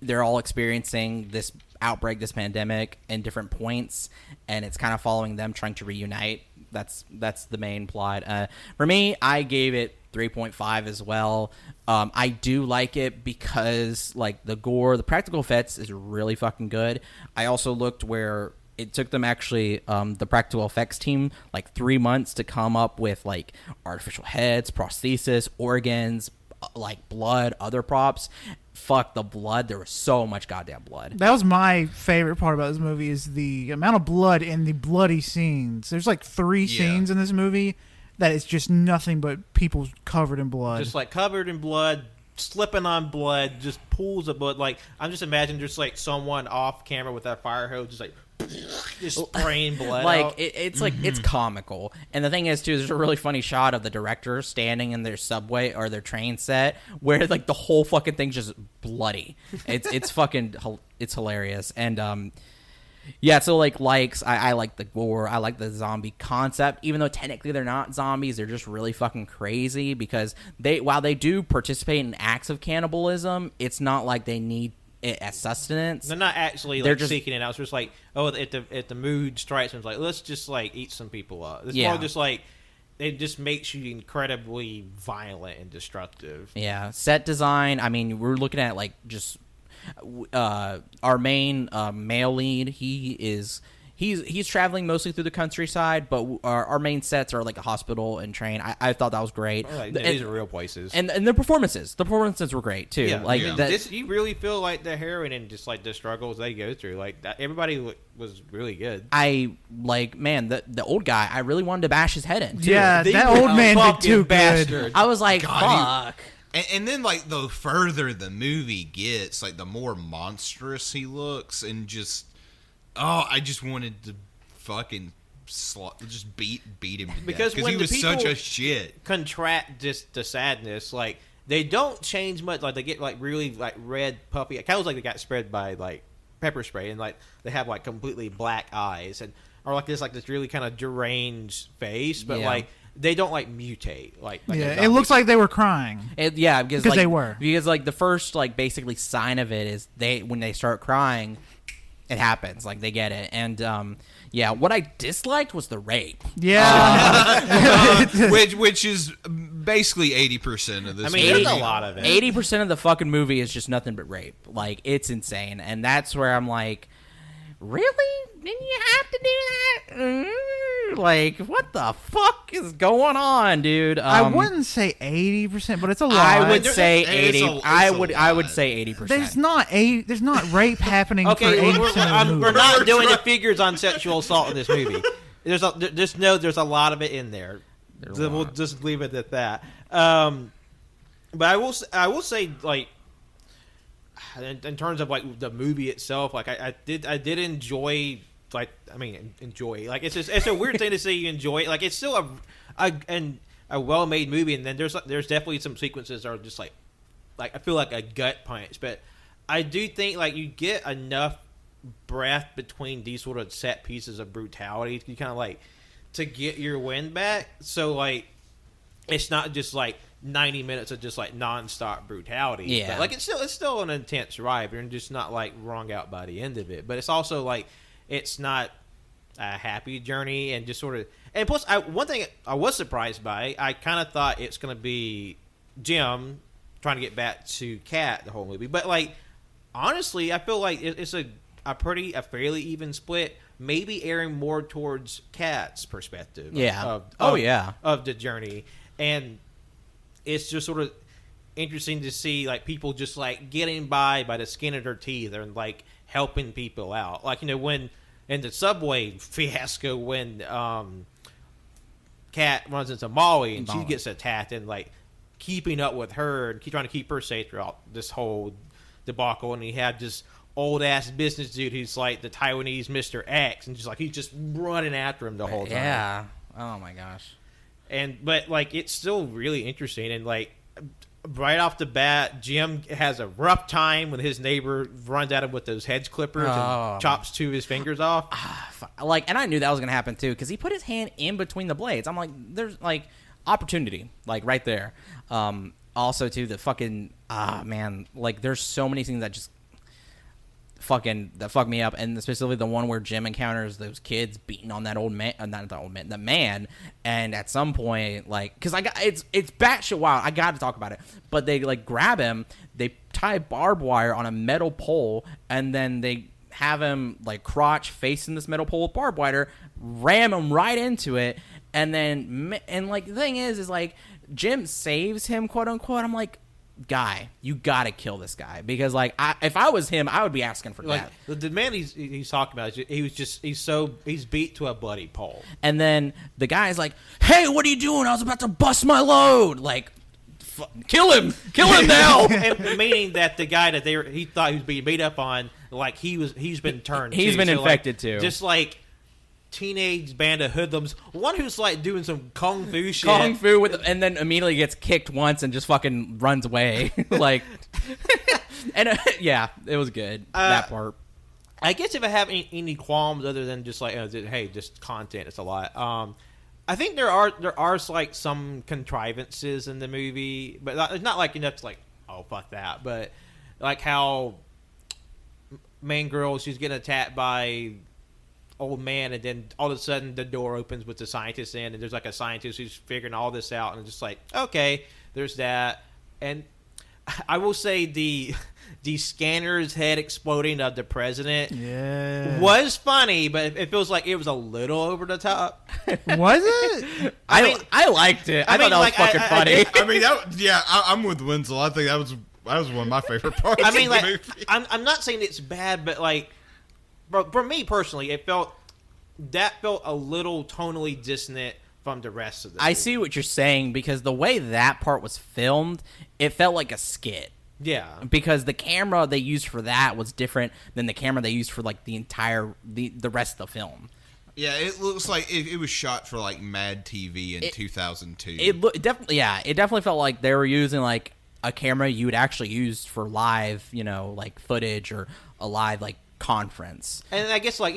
They're all experiencing this outbreak, this pandemic, in different points, and it's kind of following them trying to reunite. That's the main plot. For me, I gave it 3.5 as well. I do like it because like the gore, the practical effects is really fucking good. I also looked where it took them actually, the practical effects team, like 3 months to come up with like artificial heads, prosthesis, organs, like blood, other props. Fuck the blood. There was so much goddamn blood. that was my favorite part about this movie is the amount of blood in the bloody scenes. There's like 3 scenes in this movie that is just nothing but people covered in blood. Just like covered in blood, slipping on blood, just pools of blood. Like I'm just imagining just like someone off camera with a fire hose, just like just spraying blood. Like out. it's like it's comical. And the thing is too, there's a really funny shot of the director standing in their subway or their train set where like the whole fucking thing's just bloody. It's fucking it's hilarious. And yeah, so like likes, I like the gore, I like the zombie concept, even though technically they're not zombies, they're just really fucking crazy because while they do participate in acts of cannibalism, it's not like they need it as sustenance. They're not actually They're like just seeking it out. It's just like, oh, if the mood strikes, and it's like, let's just like eat some people up. It's Yeah. more just like it just makes you incredibly violent and destructive. Yeah, set design, I mean, we're looking at like just our main male lead. He's traveling mostly through the countryside, but our main sets are like a hospital and train. I thought that was great. Oh, like, these are real places. And the performances were great too. Yeah, like yeah. that. You really feel like the heroine and just like the struggles they go through. Like everybody was really good. I like, man, the old guy. I really wanted to bash his head in. Too. Yeah, The that old man did fucking too good. bastard. I was like, God, fuck. And then, like, the further the movie gets, like, the more monstrous he looks, and just, I just wanted to fucking just beat him to Because death when he the was such people- a shit. Contract just the sadness. Like they don't change much. Like they get like really like red puffy. It kind of looks like they got spread by like pepper spray, and like they have like completely black eyes, and or like this really kind of deranged face, but Yeah. like they don't like mutate. Like a Yeah, zombie. it looks like they were crying. Yeah, because Because like, they were. because like the first like basically sign of it is when they start crying, it happens. Like they get it, and yeah, what I disliked was the rape. Yeah. which is basically 80% of this I mean, movie. there's a lot of it. 80% of the fucking movie is just nothing but rape. Like it's insane, and that's where I'm like, really? Didn't you have to do that? Like, what the fuck is going on, dude? I wouldn't say 80%, but it's a lot. I would There's say a- it's 80. a- it's I a would lot. say 80%. There's not rape happening for Okay, 80% we're of the movie. we're not doing the figures on sexual assault in this movie. There's a lot of it in there. There's a So we'll lot. just leave it at that. But I will say like in terms of like the movie itself, like I did enjoy enjoy. Like it's a weird thing to say you enjoy it. Like it's still a well made movie, and then there's definitely some sequences that are just like I feel like a gut punch, but I do think like you get enough breath between these sort of set pieces of brutality you kind of like to get your wind back. So like it's not just like 90 minutes of just like nonstop brutality. Yeah. But, like it's still an intense ride. You're just not like wrung out by the end of it. But it's also like it's not a happy journey, and just sort of, and plus one thing I was surprised by, I kind of thought it's going to be Jim trying to get back to Kat the whole movie. But like honestly, I feel like it's a fairly even split, maybe airing more towards Kat's perspective. Yeah. Of the journey. And it's just sort of interesting to see like people just like getting by the skin of their teeth and like helping people out. Like, when in the subway fiasco, when Kat runs into Molly and she gets attacked, and like keeping up with her and trying to keep her safe throughout this whole debacle. And he had this old ass business dude who's like the Taiwanese Mr. X, and he's just running after him the whole time. Yeah. Oh my gosh. But like it's still really interesting, and like right off the bat, Jim has a rough time when his neighbor runs at him with those hedge clippers and chops two of his fingers off. Like, and I knew that was gonna happen too, because he put his hand in between the blades. I'm like, there's like opportunity, like right there. Also, too, the fucking man, like there's so many things that just fuck me up, and specifically the one where Jim encounters those kids beating on that old man, the man, and at some point, like, because it's batshit wild. I got to talk about it, but they like grab him, they tie barbed wire on a metal pole, and then they have him like crotch facing this metal pole with barbed wire, ram him right into it, and like the thing is like Jim saves him, quote unquote. I'm like, guy, you gotta kill this guy, because like if I was him, I would be asking for Like that. the man he's talking about, he's beat to a bloody pulp. And then the guy's like, "Hey, what are you doing? I was about to bust my load." Like, kill him now. And meaning that the guy that he thought he was being beat up on, like he's been turned. He's been infected too. Just like teenage band of hoodlums. One who's like doing some kung fu shit. Kung fu and then immediately gets kicked once and just fucking runs away. Like, and yeah, it was good that part. I guess if I have any qualms other than just like hey, just content, it's a lot. I think there are like some contrivances in the movie, but it's not like enough to like oh fuck that. But like how main girl, she's getting attacked by old man, and then all of a sudden the door opens with the scientist in, and there's like a scientist who's figuring all this out, and just like okay, there's that. And I will say the scanner's head exploding of the president was funny, but it feels like it was a little over the top. Was it? I liked it. I thought that was fucking funny. I mean, I'm with Wenzel. I think that was one of my favorite parts. I mean, of like, the movie. I'm not saying it's bad, but like, for me personally, it felt a little tonally dissonant from the rest of the movie. I see what you're saying, because the way that part was filmed, it felt like a skit. Yeah, because the camera they used for that was different than the camera they used for like the entire the rest of the film. Yeah, it looks like it was shot for like Mad TV in 2002. It definitely felt like they were using like a camera you would actually use for live, like footage or a live like conference. And I guess like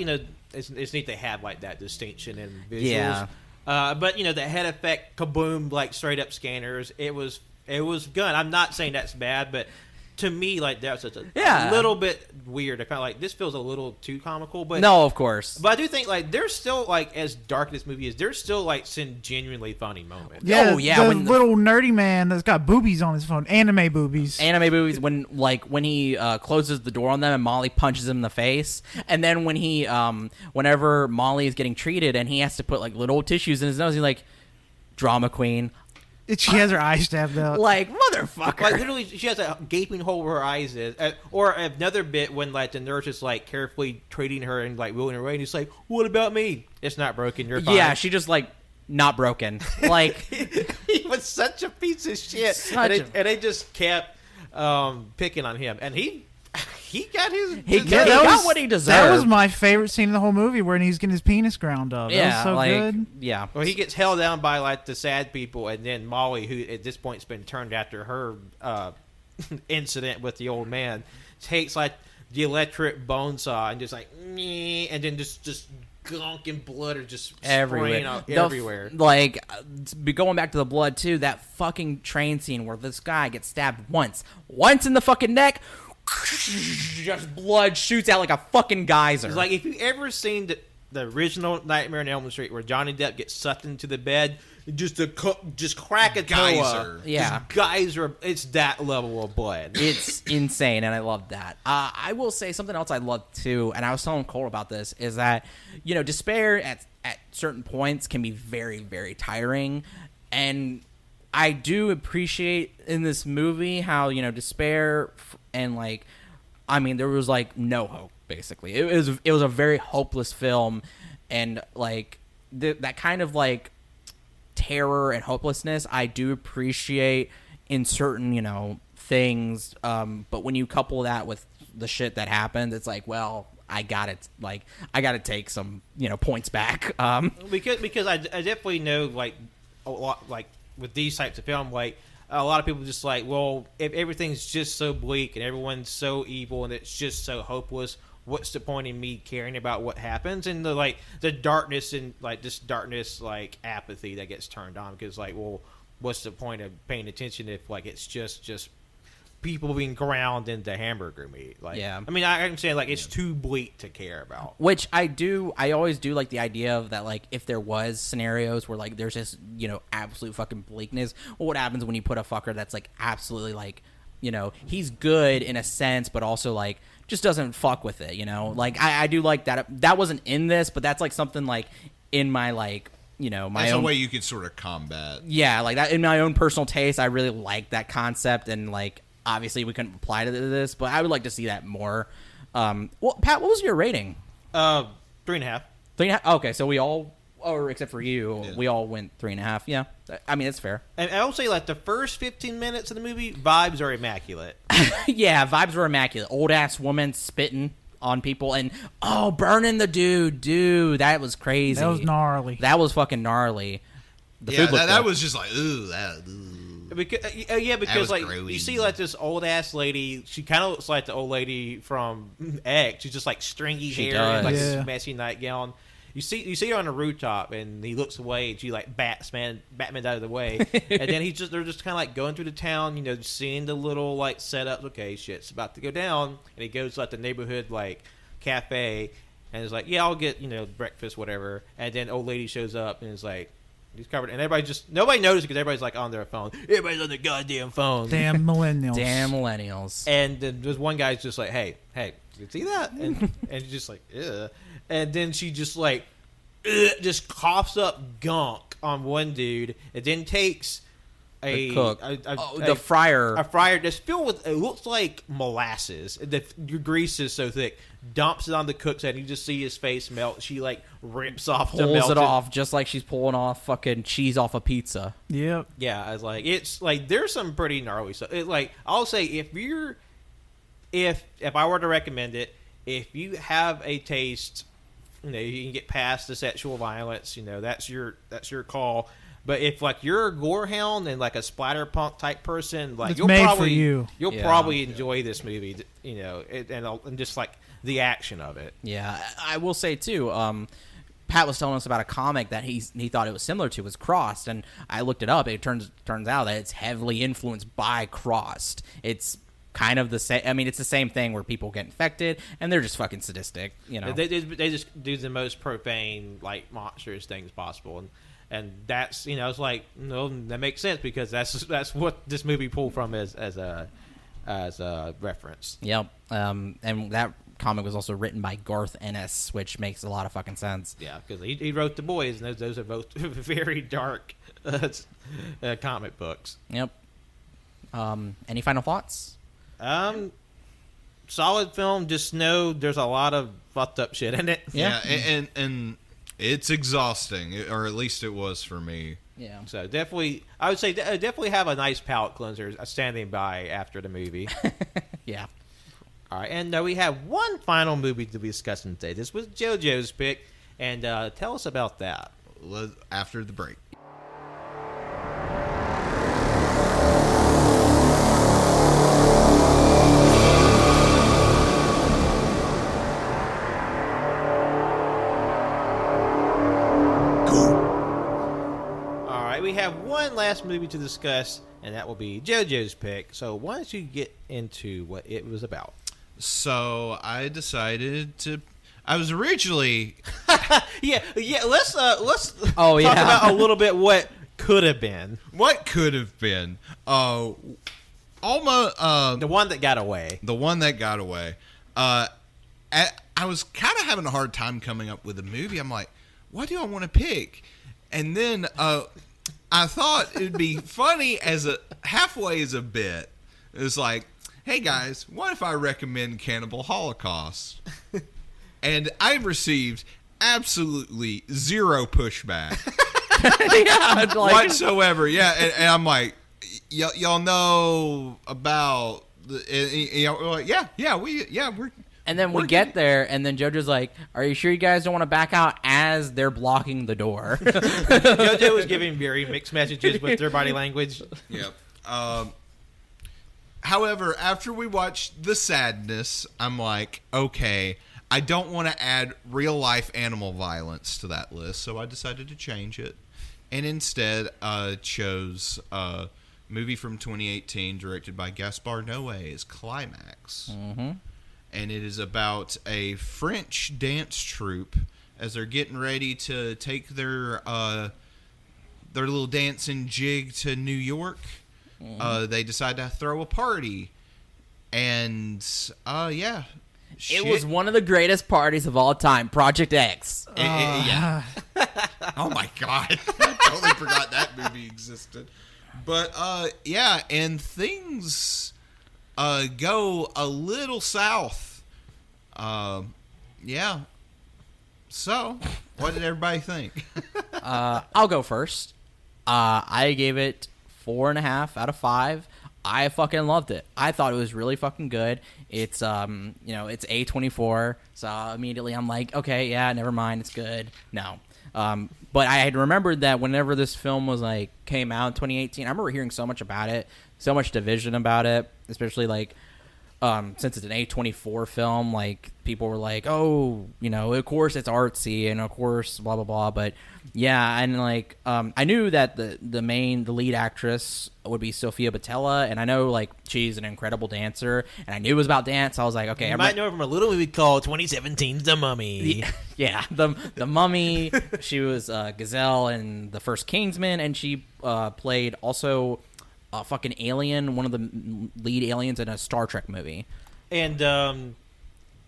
it's neat to have like that distinction in visuals. Yeah. But the head effect, kaboom, like straight up scanners. It was good. I'm not saying that's bad, but to me, like that was a little bit weird. I kind of like this feels a little too comical. But no, of course. But I do think like there's still like as dark as this movie is, there's still like some genuinely funny moments. Yeah, oh yeah, the little nerdy man that's got boobies on his phone, anime boobies. When he closes the door on them and Molly punches him in the face, and then when he whenever Molly is getting treated and he has to put like little tissues in his nose, he's like, drama queen. She has her eyes stabbed out. Like, motherfucker. Like, literally, she has a gaping hole where her eyes is. Or another bit when, like, the nurse is, like, carefully treating her and, like, wheeling her away. And he's like, what about me? It's not broken. You're fine. Yeah, she just, like, not broken. Like, he was such a piece of shit. And they just kept picking on him. And he got his... He got what he deserved. That was my favorite scene in the whole movie, when he's getting his penis ground up. Yeah, that was so like, good. Yeah. Well, he gets held down by, like, the sad people, and then Molly, who at this point's been turned after her incident with the old man, takes, like, the electric bone saw and just, like, meh, and then just gunk and blood are just spraying out everywhere. Going back to the blood, too, that fucking train scene where this guy gets stabbed once in the fucking neck, just blood shoots out like a fucking geyser. It's like if you ever seen the original Nightmare on Elm Street where Johnny Depp gets sucked into the bed, just crack a geyser. toe, yeah, just geyser. It's that level of blood. It's insane, and I love that. I will say something else I love too, and I was telling Cole about this, is that despair at certain points can be very, very tiring, and I do appreciate in this movie how despair and there was like no hope. Basically, it was a very hopeless film, and like that kind of like terror and hopelessness I do appreciate in certain things. But when you couple that with the shit that happened, it's like, well, I gotta take some points back. Because I definitely know like a lot like with these types of film, like a lot of people just like, well, if everything's just so bleak and everyone's so evil and it's just so hopeless, what's the point in me caring about what happens? And the darkness and like apathy that gets turned on, because like, well, what's the point of paying attention if like it's just people being ground into hamburger meat? Like, yeah. I mean, I'm saying like it's too bleak to care about. Which I always do like the idea of that, like if there was scenarios where like there's just absolute fucking bleakness, well, what happens when you put a fucker that's like absolutely like he's good in a sense, but also like just doesn't fuck with it, like I do like that wasn't in this, but that's like something like in my like my that's own a way you could sort of combat. Yeah, like that in my own personal taste, I really like that concept, and like obviously we couldn't apply to this, but I would like to see that more. Well, Pat, what was your rating? 3.5. 3.5. Okay, so we all or except for you, we all went 3.5. Yeah, I mean, it's fair. And I will say, like, the first 15 minutes of the movie, vibes are immaculate. Yeah, vibes were immaculate. Old ass woman spitting on people and burning the dude, that was crazy. That was gnarly. That was fucking gnarly. The Yeah, food looked that good. was just like, ooh. Because like gross. you see like this old ass lady, she kind of looks like the old lady from AYCH. She's just like stringy She hair and like does. this messy nightgown. You see her on the rooftop, and he looks away, and she like Batman out of the way, and then they're just kind of like going through the town, you know, seeing the little like setups. Okay, shit's about to go down, and he goes to like the neighborhood like cafe, and is like, yeah, I'll get breakfast, whatever. And then old lady shows up and is like, he's covered, and nobody noticed because everybody's like on their phone. Everybody's on their goddamn phone. Damn millennials. Damn millennials. And then there's one guy's just like, hey, you see that? And he's just like, ugh. And then she just like, just coughs up gunk on one dude, and then takes The cook. the fryer. A fryer that's filled with, it looks like molasses. Your grease is so thick. Dumps it on the cook's head. You just see his face melt. She like rips off the Pulls melted. it off just like she's pulling off fucking cheese off a pizza. Yep. Yeah, I was like, it's like there's some pretty gnarly stuff. Like I'll say, if I were to recommend it, if you have a taste, you can get past the sexual violence. That's your call. But if like you're a gore hound and like a splatterpunk type person, like It's you'll made probably for you. You'll Yeah. probably enjoy this movie. And just like the action of it. Yeah, I will say too. Pat was telling us about a comic that he thought it was similar to, was Crossed, and I looked it up. It turns out that it's heavily influenced by Crossed. It's kind of the same. I mean, it's the same thing where people get infected and they're just fucking sadistic. They just do the most profane, like monstrous things possible, and that's it's like that makes sense because that's what this movie pulled from as a reference. Yep. And that comic was also written by Garth Ennis, which makes a lot of fucking sense. Yeah, because he wrote The Boys, and those are both very dark comic books. Yep. Any final thoughts? Solid film. Just know there's a lot of fucked up shit in it. Yeah. And it's exhausting, or at least it was for me. Yeah. So definitely, I would say definitely have a nice palate cleanser standing by after the movie. Yeah. All right, and we have one final movie to be discussing today. This was JoJo's pick, and tell us about that. After the break. All right, we have one last movie to discuss, and that will be JoJo's pick. So why don't you get into what it was about? So I decided to. I was originally. Yeah. Let's talk Oh, yeah. about a little bit what could have been. What could have been? Almost. The one that got away. The one that got away. I was kind of having a hard time coming up with a movie. I'm like, what do I want to pick? And then I thought it'd be funny halfway as a bit. It's like, hey guys, what if I recommend Cannibal Holocaust? And I received absolutely zero pushback Yeah. Like, whatsoever. Yeah, and I'm like, y'all know about we're. and then we get there, and then JoJo's like, "Are you sure you guys don't want to back out?" As they're blocking the door. JoJo was giving very mixed messages with their body language. Yep. However, after we watched The Sadness, I'm like, okay, I don't want to add real life animal violence to that list, so I decided to change it, and instead chose a movie from 2018 directed by Gaspar Noé's Climax. Mm-hmm. And it is about a French dance troupe as they're getting ready to take their little dancing jig to New York. They decide to throw a party, and It was one of the greatest parties of all time, Project X. Yeah. Oh my god, I totally forgot that movie existed. But yeah, and things go a little south. Yeah. So What did everybody think? I'll go first. I gave it 4.5 out of 5. I fucking loved it. I thought it was really fucking good. It's it's A24, so immediately I'm like, okay, yeah, never mind, it's good. No. But I had remembered that whenever this film was came out in 2018, I remember hearing so much about it, so much division about it, especially since it's an A24 film, people were like, oh, of course it's artsy and of course blah blah blah, but yeah, and I knew that the lead actress would be Sofia Boutella, and I know she's an incredible dancer, and I knew it was about dance. I was like, okay, you might know her from a little movie called 2017's The Mummy. Yeah, the Mummy. She was Gazelle in the first Kingsman, and she played also a fucking alien, one of the lead aliens in a Star Trek movie. And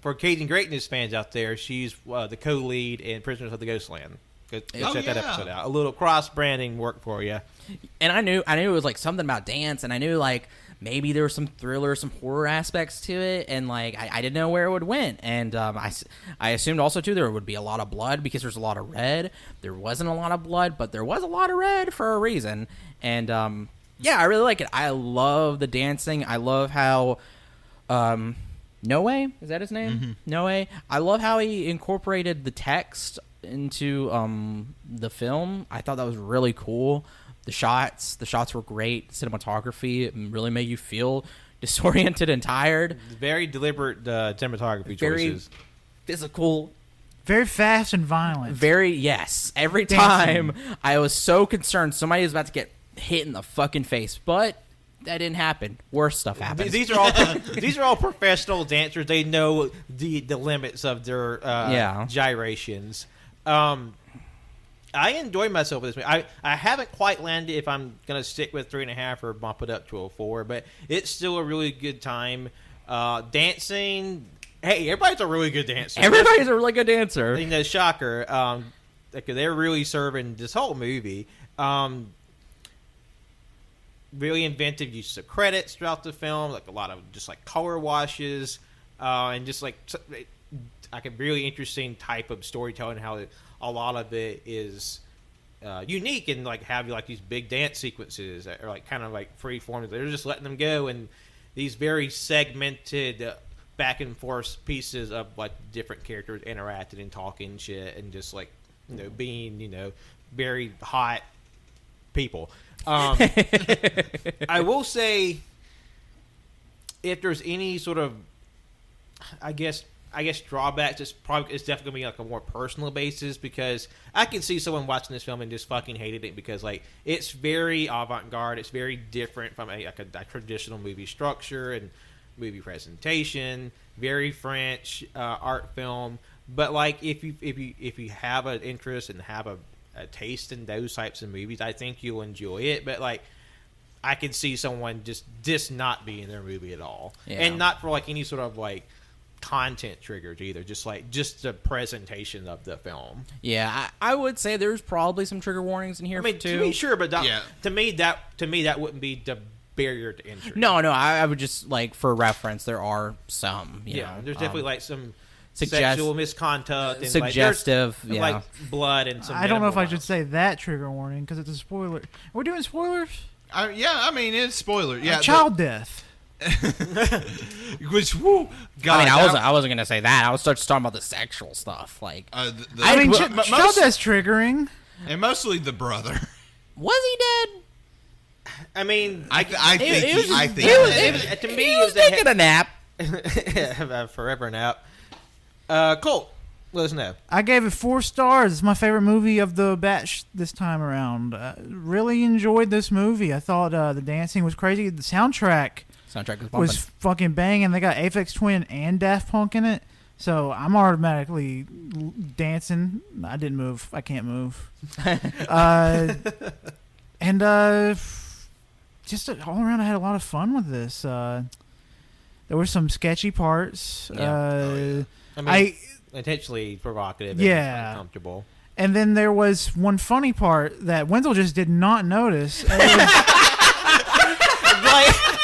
for Cajun Greatness fans out there, she's the co-lead in Prisoners of the Ghostland. Go check that episode out. A little cross-branding work for you. And I knew it was something about dance, and I knew maybe there was some thriller, some horror aspects to it, and I didn't know where it would went. And I assumed also too there would be a lot of blood because there's a lot of red. There wasn't a lot of blood, but there was a lot of red for a reason. And yeah, I really like it. I love the dancing. I love how Noe, is that his name? Mm-hmm. Noe. I love how he incorporated the text into the film. I thought that was really cool. The shots were great. Cinematography really made you feel disoriented and tired. Very deliberate cinematography very choices. Physical. Very fast and violent. Yes. Every time I was so concerned somebody was about to get hit in the fucking face, but that didn't happen. Worse stuff happens. These are all professional dancers. They know the limits of their gyrations. I enjoyed myself with this movie. I haven't quite landed if I'm going to stick with 3.5 or bump it up to a 4, but it's still a really good time. Dancing, hey, everybody's a really good dancer. Everybody's a really good dancer. Shocker. They're really serving this whole movie. Really inventive use of credits throughout the film, a lot of just color washes, and just a really interesting type of storytelling. How a lot of it is unique and have these big dance sequences that are kind of free form. They're just letting them go, and these very segmented back and forth pieces of different characters interacting and talking shit and just being very hot people. I will say, if there's any sort of, I guess drawbacks, it's definitely gonna be a more personal basis, because I can see someone watching this film and just fucking hated it because it's very avant-garde, it's very different from a traditional movie structure and movie presentation, very French art film. But if you have an interest and have a taste in those types of movies, I think you'll enjoy it. But I could see someone just not be in their movie at all, and not for any sort of content triggers either. Just the presentation of the film. Yeah, I would say there's probably some trigger warnings in here too. To be sure, but to me that wouldn't be the barrier to entry. No, I would just for reference, there are some. You know, there's definitely some sexual misconduct and suggestive, blood and some. I don't know if I should say that trigger warning because it's a spoiler. Are we doing spoilers? It's spoiler. Yeah, child death. Which, woo, God, I wasn't gonna say that. I was just talking about the sexual stuff. Child death's triggering, and mostly the brother. Was he dead? I mean, I think to me he was taking a nap. A forever nap. Colt, let us know. I gave it 4 stars. It's my favorite movie of the batch this time around. Really enjoyed this movie. I thought the dancing was crazy. The soundtrack was fucking banging. They got Aphex Twin and Daft Punk in it, so I'm automatically dancing. I didn't move. I can't move. And just all around, I had a lot of fun with this. There were some sketchy parts. Intentionally provocative and uncomfortable. And then there was one funny part that Wenzel just did not notice.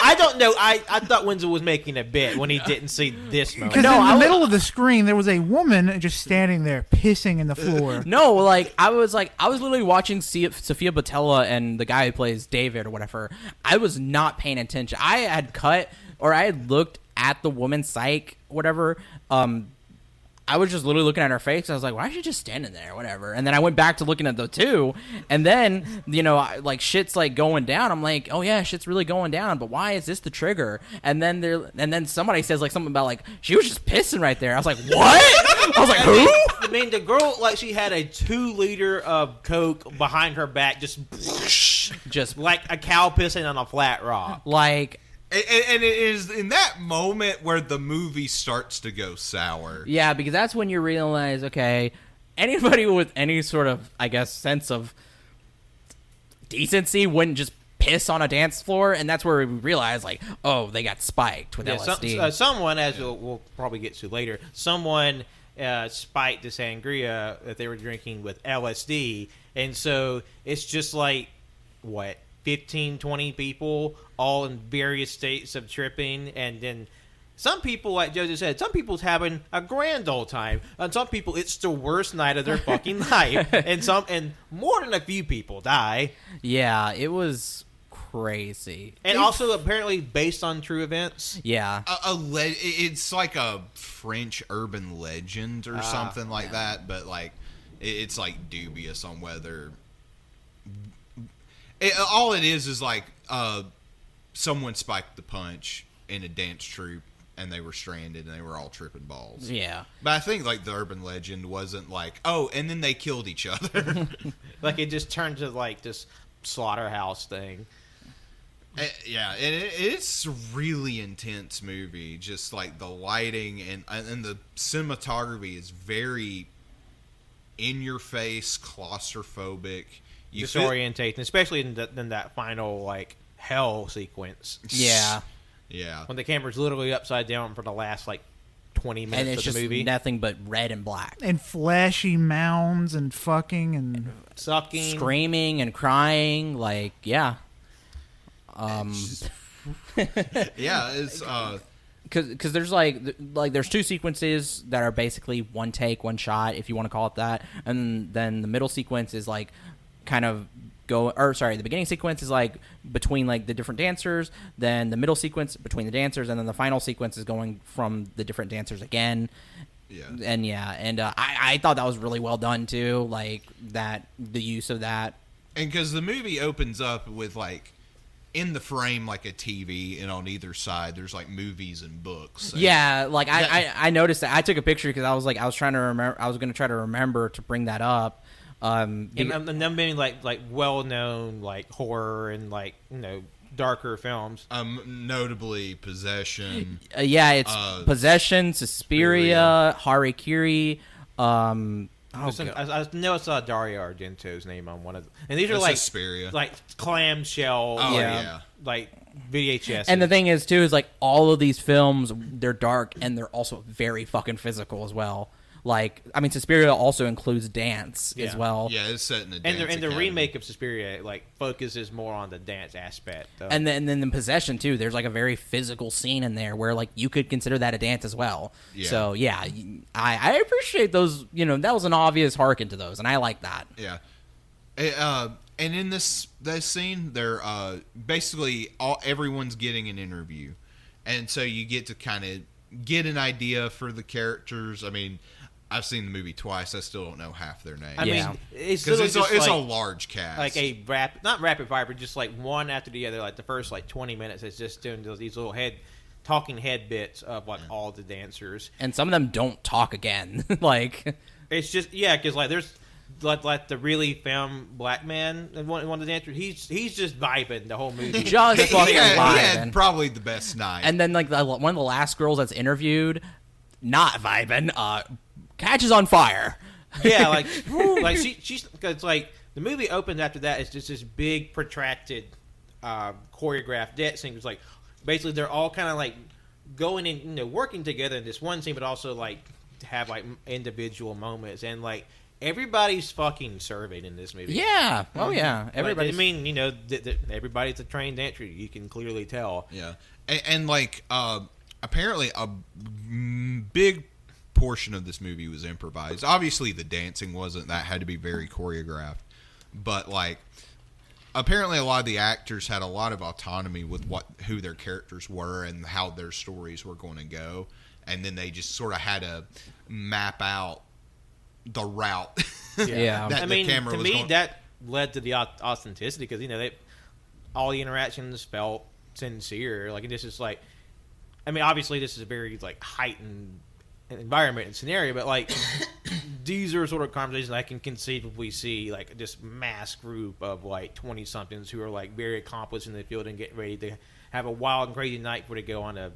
I don't know. I thought Wenzel was making a bit when he didn't see this moment. Because in the middle of the screen, there was a woman just standing there pissing in the floor. No, I was literally watching Sophia Botella and the guy who plays David or whatever. I was not paying attention. I had looked at the woman's psych, whatever. I was just literally looking at her face. I was like, why is she just standing there? Whatever. And then I went back to looking at the two. And then, shit's like going down. I'm like, oh yeah, shit's really going down. But why is this the trigger? And then somebody says like something about like, she was just pissing right there. I was like, what? I was like, who? I mean, the girl, like, she had a 2-liter of Coke behind her back, just like a cow pissing on a flat rock. Like... And it is in that moment where the movie starts to go sour. Yeah, because that's when you realize, okay, anybody with any sort of, I guess, sense of decency wouldn't just piss on a dance floor, and that's where we realize, like, oh, they got spiked with LSD. Someone, as we'll probably get to later, someone spiked the sangria that they were drinking with LSD, and so it's just like, what, 15, 20 people all in various states of tripping, and then some people, like Joe just said, some people's having a grand old time, and some people it's the worst night of their fucking life, and more than a few people die. Yeah, it was crazy, and also apparently based on true events. Yeah, it's like a French urban legend or something like that, but like it's like dubious on whether. All it is like someone spiked the punch in a dance troupe and they were stranded and they were all tripping balls. Yeah. But I think like the urban legend wasn't like, oh, and then they killed each other. Like it just turned to like this slaughterhouse thing. Yeah, and it's a really intense movie. Just like the lighting and the cinematography is very in your face, claustrophobic. Disorientating, especially in that final like hell sequence. Yeah, yeah. When the camera's literally upside down for the last like 20 minutes and it's of the movie, just nothing but red and black, and flashy mounds and fucking and sucking, screaming and crying. Like, yeah, yeah, it's because there's like there's two sequences that are basically one take, one shot, if you want to call it that, and then the middle sequence is like kind of the beginning sequence is like between like the different dancers, then the middle sequence between the dancers, and then the final sequence is going from the different dancers again. I thought that was really well done too, like that, the use of that. And because the movie opens up with like in the frame like a TV, and on either side there's like movies and books. And yeah, like I noticed that. I took a picture because I was going to try to remember to bring that up. And them being like well known like horror and like darker films. Notably Possession. It's Possession, Suspiria, Harikiri. I know I saw Dario Argento's name on one of them. And these are like Suspiria. Like clamshell, like VHS. And the thing is too is like all of these films, they're dark and they're also very fucking physical as well. Like, I mean, Suspiria also includes dance as well. Yeah, it's set in the dance and the remake of Suspiria like focuses more on the dance aspect. And then in Possession too, there's like a very physical scene in there where like you could consider that a dance as well. Yeah. So yeah, I appreciate those. That was an obvious harken to those, and I like that. Yeah. And in this scene, they're basically everyone's getting an interview, and so you get to kind of get an idea for the characters. I mean, I've seen the movie twice. I still don't know half their names. I mean, it's a large cast. Like not rapid fire, but just like one after the other. Like the first like 20 minutes, it's just doing these little talking head bits of like all the dancers. And some of them don't talk again. Like it's just because like there's like the really femme black man and one of the dancers. He's just vibing the whole movie. Just fucking vibing. He had probably the best night. And then like one of the last girls that's interviewed, not vibing, catches on fire. Yeah, like she's because like the movie opens after that. It's just this big protracted choreographed dance scene. It's like basically they're all kind of like going in, working together in this one scene, but also like have like individual moments. And like everybody's fucking serving in this movie. Yeah. Oh yeah. Everybody. I mean, you know, everybody's a trained dancer. You can clearly tell. Yeah, and like apparently a big portion of this movie was improvised. Obviously, the dancing wasn't. That had to be very choreographed. But like, apparently, a lot of the actors had a lot of autonomy with who their characters were and how their stories were going to go, and then they just sort of had to map out the route. Yeah. I mean, to me, that led to the authenticity because, you know, all the interactions felt sincere. Like, this is like, I mean, obviously, this is a very, like, heightened environment and scenario, but, like, these are sort of conversations I can conceivably see, like, this mass group of, like, 20-somethings who are, like, very accomplished in the field and getting ready to have a wild and crazy night before they go on a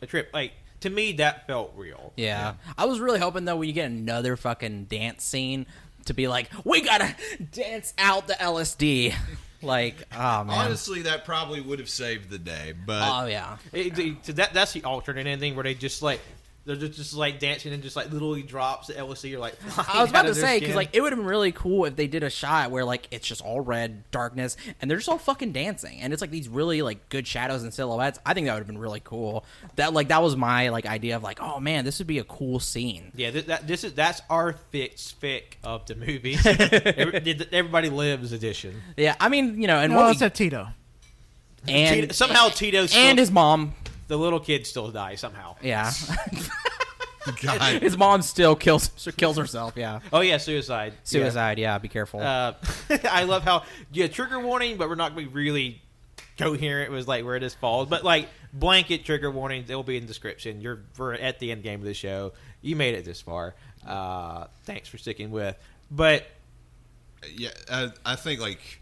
trip. Like, to me, that felt real. Yeah. I was really hoping, though, when you get another fucking dance scene to be like, we gotta dance out the LSD. Like, oh, man. Honestly, that probably would have saved the day, but... Oh, yeah. That's the alternate ending where they just, like, they're just like dancing and just like literally drops the LSD or like I was about to say because like it would have been really cool if they did a shot where like it's just all red darkness and they're just all fucking dancing and it's like these really like good shadows and silhouettes. I think that would have been really cool. That was my like idea of like, oh man, this would be a cool scene. Yeah, that's our fic of the movie. Everybody Lives edition. Yeah, I mean, you know, and except Tito. And somehow Tito and his mom. The little kid still dies somehow. Yeah. God. His mom still kills herself, yeah. Oh, yeah, suicide. Yeah, be careful. I love how, trigger warning, but we're not going to be really coherent with, like, where this falls. But, like, blanket trigger warning, they'll be in the description. We're at the end game of the show. You made it this far. Thanks for sticking with. But... Yeah, I think, like,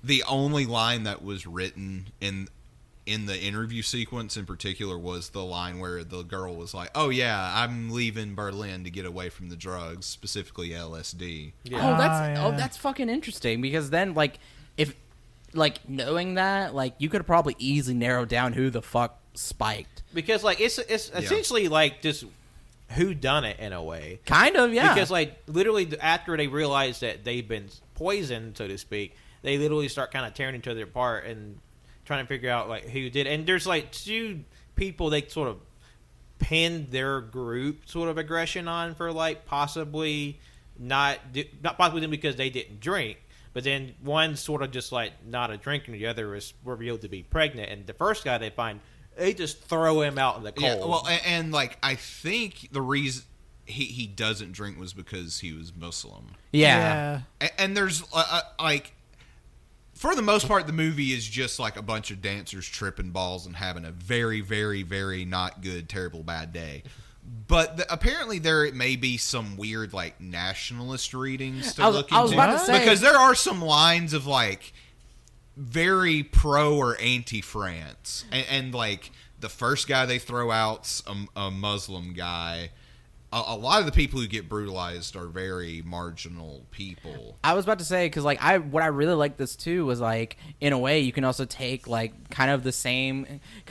the only line that was written in the interview sequence in particular was the line where the girl was like, oh yeah, I'm leaving Berlin to get away from the drugs, specifically LSD. Yeah. That's fucking interesting because then like if like knowing that like you could have probably easily narrowed down who the fuck spiked because like it's essentially like just who done it in a way. Kind of, yeah. Because like literally after they realize that they've been poisoned, so to speak, they literally start kind of tearing each other apart and trying to figure out like who did, and there's like two people they sort of pinned their group sort of aggression on for like possibly not possibly them because they didn't drink, but then one sort of just like not a drinker, and the other was revealed to be pregnant, and the first guy they find they just throw him out in the cold. Yeah, well, and like I think the reason he doesn't drink was because he was Muslim. Yeah. And there's like. For the most part, the movie is just like a bunch of dancers tripping balls and having a very, very, very not good, terrible, bad day. But apparently there may be some weird like nationalist readings to look into. I was about to say, because there are some lines of like very pro or anti-France. And like the first guy they throw out's a Muslim guy. A lot of the people who get brutalized are very marginal people. I was about to say because like what I really like this too was like in a way you can also take like kind of the same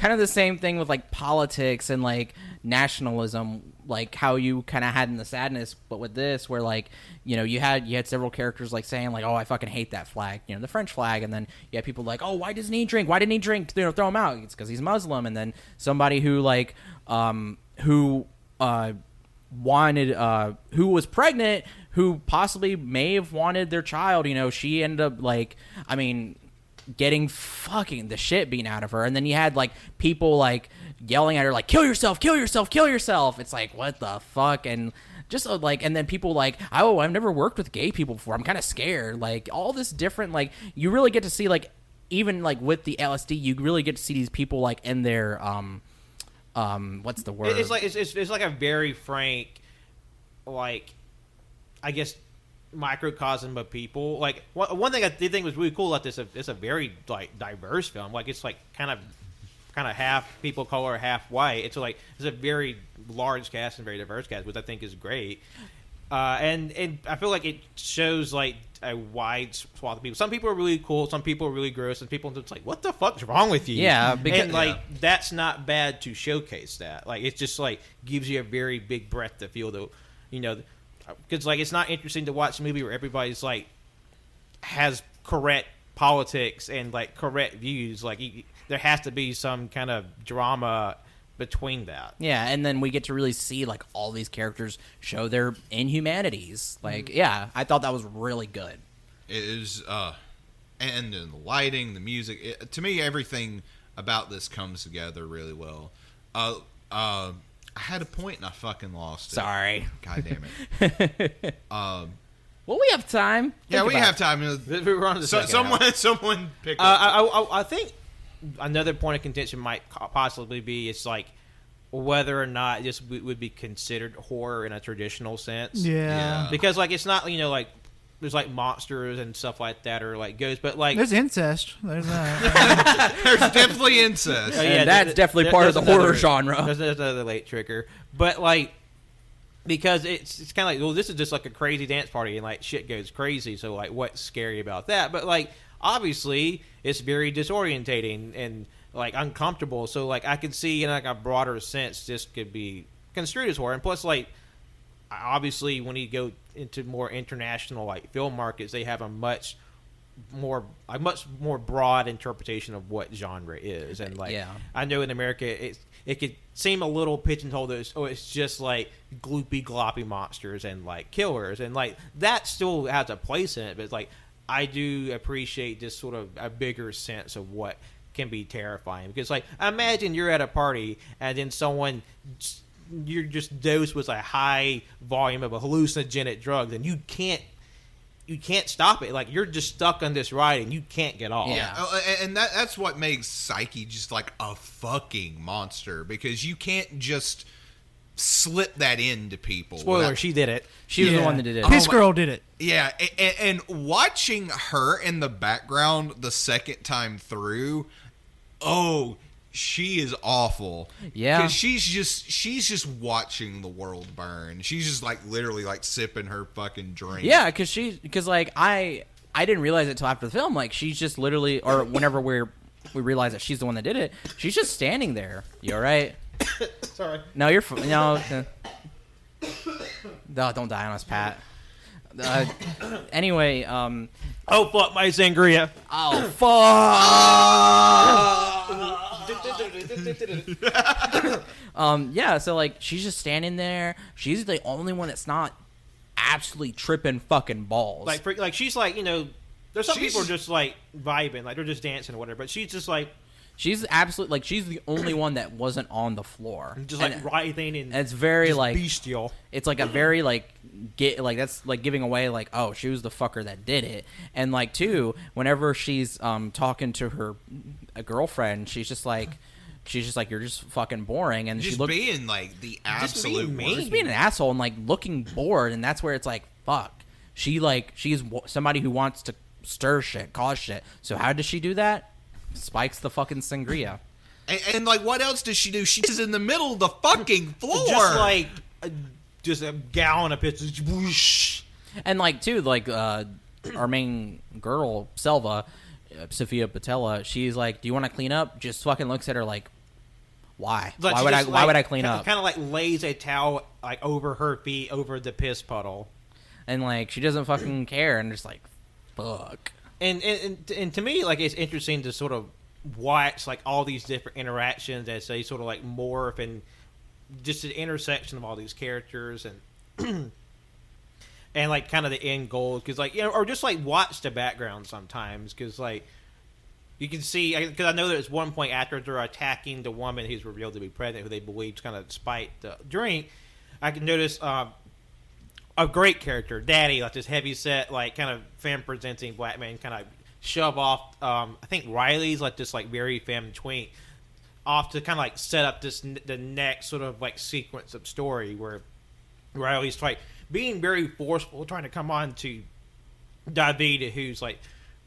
thing with like politics and like nationalism, like how you kind of had in The Sadness, but with this where like you know you had several characters like saying like, oh, I fucking hate that flag, you know, the French flag, and then you had people like, oh, why didn't he drink, you know, throw him out, it's because he's Muslim, and then somebody who like who was pregnant, who possibly may have wanted their child, you know, she ended up like, I mean, getting fucking the shit beaten out of her, and then you had like people like yelling at her like, kill yourself, it's like, what the fuck? And just like, and then people like, oh, I've never worked with gay people before, I'm kind of scared, like all this different, like you really get to see like even like with the LSD you really get to see these people like in their what's the word? It's like a very frank, like, I guess, microcosm of people. Like one thing I did think was really cool about this, it's a very like diverse film. Like it's like kind of half people of color, half white. It's like it's a very large cast and very diverse cast, which I think is great. And I feel like it shows like a wide swath of people. Some people are really cool, some people are really gross, and people are just like, what the fuck's wrong with you? Yeah, because, and like that's not bad to showcase that. Like it's just like gives you a very big breadth of field of, you know, because like it's not interesting to watch a movie where everybody's like has correct politics and like correct views. Like there has to be some kind of drama between that. Yeah, and then we get to really see like all these characters show their inhumanities. Like, yeah, I thought that was really good. It is, and the lighting, the music. To me, everything about this comes together really well. I had a point and I fucking lost it. Sorry. God damn it. Well, we have time. Yeah, we have time. We're on to the second half. Someone pick up. I think another point of contention might possibly be it's like whether or not this would be considered horror in a traditional sense. Yeah. Because like it's not, you know, like there's like monsters and stuff like that or like ghosts, but like There's incest. There's that. There's definitely incest. And that's definitely part of the horror genre. There's another late trigger, but like because it's kind of like, well, this is just like a crazy dance party and like shit goes crazy. So like, what's scary about that? But like, obviously, it's very disorientating and like uncomfortable. So like, I could see in like a broader sense, this could be construed as horror. And plus, like, obviously, when you go into more international like film markets, they have a much more broad interpretation of what genre is. And like, I know in America, it could seem a little pigeonholed as, it's just like gloopy, gloppy monsters and like killers, and like that still has a place in it. But it's like I do appreciate this sort of a bigger sense of what can be terrifying. Because like imagine you're at a party and then you're just dosed with a high volume of a hallucinogenic drug, and you can't stop it. Like you're just stuck on this ride and you can't get off. Yeah, and that's what makes Psyche just like a fucking monster, because you can't just slip that into people. Spoiler, she did it. She was the one that did it. Piss Girl did it. Yeah, and watching her in the background the second time through, she is awful. Yeah, because she's just watching the world burn. She's just like literally like sipping her fucking drink. Yeah, because like I didn't realize it till after the film. Like she's just literally, or whenever we realize that she's the one that did it, she's just standing there. You all right? Sorry. No, you're no. No, don't die on us, Pat. Anyway, oh fuck my sangria. Oh fuck. Yeah, so like she's just standing there. She's the only one that's not absolutely tripping fucking balls. Like she's like, you know, there's some people are just like vibing, like they're just dancing or whatever, but she's just like, she's absolutely like, she's the only one that wasn't on the floor, just like writhing and it's very like bestial. It's like a very like that's like giving away like, oh, she was the fucker that did it. And like too, whenever she's talking to her girlfriend, she's just like you're just fucking boring, and just she looks being like the absolute mean, just being an asshole and like looking bored, and that's where it's like, fuck, she's somebody who wants to stir shit, cause shit. So how does she do that? Spikes the fucking sangria. And like, what else does she do? She's in the middle of the fucking floor. Just like, just a gallon of piss. Whoosh. And like, too, like, our main girl, Selva, Sophia Patella, she's like, do you want to clean up? Just fucking looks at her like, why? Like why would I clean up? Kind of like lays a towel like over her feet, over the piss puddle. And like, she doesn't fucking care, and just like, fuck. And to me, like, it's interesting to sort of watch like all these different interactions as they sort of like morph, and just the intersection of all these characters and and like kind of the end goals, because like, you know, or just like watch the background sometimes, because like you can see, because I know there's one point after they're attacking the woman who's revealed to be pregnant, who they believe kind of spiked the drink. I can notice a great character, Daddy, like this heavy set, like kind of femme presenting black man, kind of shove off. I think Riley's like this like very femme twink off to kind of like set up the next sort of like sequence of story where Riley's like being very forceful, trying to come on to David, who's like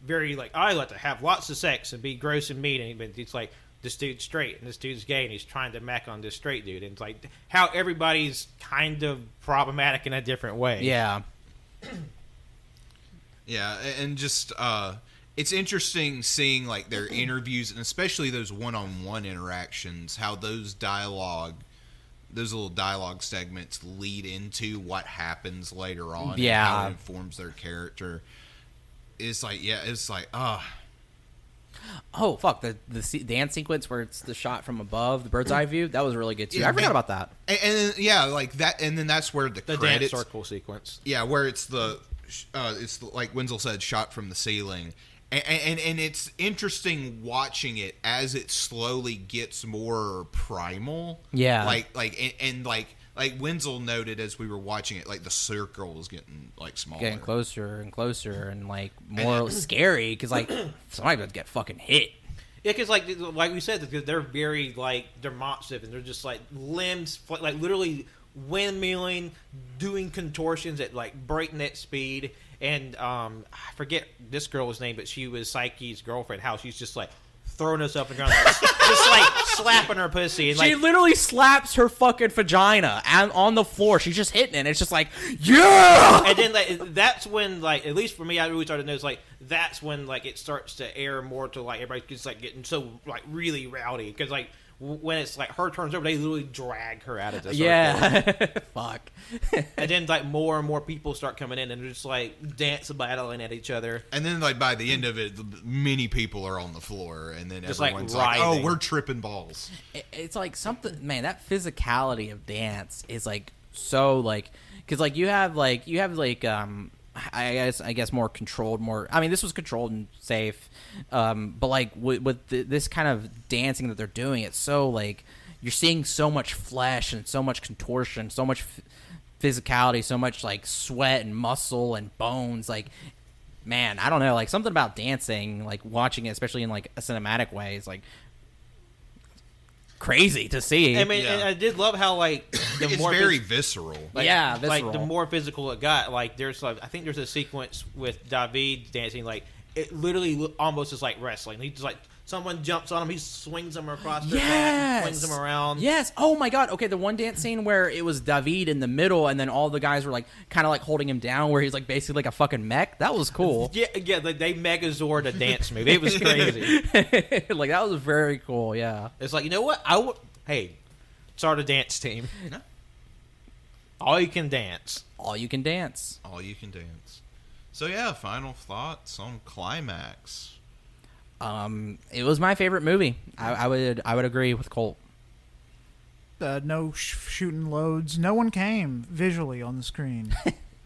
very like, I like to have lots of sex and be gross and mean, but it's like, this dude's straight and this dude's gay and he's trying to mack on this straight dude, and it's like how everybody's kind of problematic in a different way. Yeah. Yeah, and just it's interesting seeing like their interviews, and especially those one-on-one interactions, how those dialogue those little dialogue segments lead into what happens later on. Yeah. And how it informs their character. It's like, Oh fuck, the dance sequence where it's the shot from above, the bird's eye view, that was really good too. I forgot about that. And like that, and then that's where the credits, dance circle sequence. Yeah, where it's like Wenzel said, shot from the ceiling, and it's interesting watching it as it slowly gets more primal. Yeah, like Wenzel noted as we were watching it, like the circle was getting like smaller, getting closer and closer, and like more scary because like somebody would get fucking hit. Yeah, because like we said, because they're very like they're monstrous and they're just like limbs, like literally windmilling, doing contortions at like breakneck speed. And I forget this girl's name, but she was Psyche's girlfriend. How she's just like throwing us up and down, just like slapping her pussy. And, She like, literally slaps her fucking vagina on the floor. She's just hitting it. And it's just like, yeah. And then like, that's when, like, at least for me, I really started to notice, like, that's when like it starts to air more to like everybody just like getting so like really rowdy because like when it's like her turns over, they literally drag her out of the circle. Yeah. Fuck. And then like more and more people start coming in and they're just like dancing, battling at each other. And then like by the end of it, many people are on the floor, and then Just, like, everyone's like, "Oh, writhing. we're tripping balls." It's like something, man, that physicality of dance is like so like, because like you have like I guess more controlled, more, I mean, this was controlled and safe, but like with this kind of dancing that they're doing, it's so like you're seeing so much flesh and so much contortion, so much physicality, so much like sweat and muscle and bones. Like, man, I don't know, like something about dancing, like watching it, especially in like a cinematic way, is like crazy to see. I mean, and I did love how like It's more very visceral. like, Yeah, like visceral. the more physical it got, like there's like I think there's a sequence with David dancing, like it literally almost is like wrestling. He just like someone jumps on him, he swings him across their back, swings him around. Yes. Oh my god. Okay, the one dance scene where it was David in the middle, and then all the guys were like kind of like holding him down, where he's like basically like a fucking mech. That was cool. Yeah, like they Megazord a dance move. It was crazy. Like that was very cool. Yeah. It's like, you know what? Hey, start a dance team. No. All you can dance. All you can dance. All you can dance. So yeah, final thoughts on Climax. It was my favorite movie. I would agree with Colt. No shooting loads. No one came visually on the screen.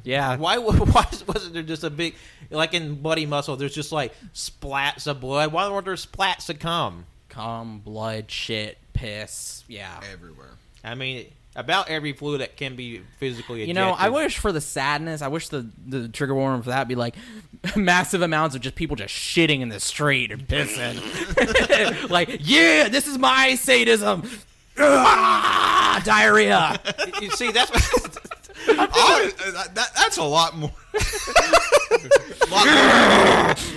Yeah. Why wasn't there just a big, like in Bloody Muscle, there's just like splats of blood? Why weren't there splats of cum? Cum, blood, shit, piss. Yeah. Everywhere. I mean, about every fluid that can be physically ejected. You know, I wish for the sadness, I wish the trigger warning for that be like massive amounts of just people just shitting in the street and pissing. Like, yeah, this is my sadism. Diarrhea. You see, that's That's a lot more.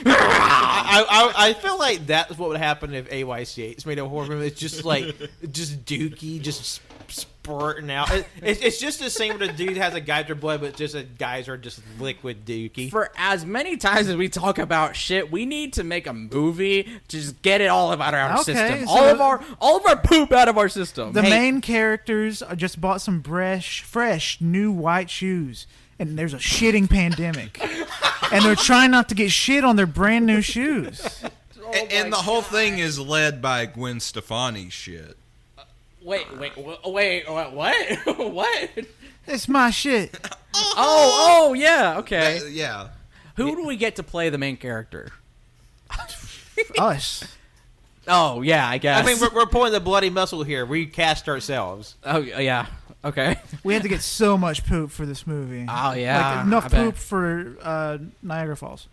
I feel like that's what would happen if AYCH made a horror movie. It's just like just dookie, just spurting out. It's just the same when a dude has a geyser blood, but just a geyser just liquid dookie. For as many times as we talk about shit, we need to make a movie to just get it all out of our Okay, system. so- all of our poop out of our system. The main characters just bought some fresh new white shoes, and there's a shitting pandemic, and they're trying not to get shit on their brand new shoes. And the whole thing is led by Gwen Stefani's shit. Wait, what? What? It's my shit. Oh, yeah, okay. Yeah. Who do we get to play the main character? Us. Oh, yeah, I guess. I mean, we're pulling the bloody muscle here. We cast ourselves. Oh, yeah. Okay. We had to get so much poop for this movie. Oh, yeah. Like enough I bet. poop for Niagara Falls.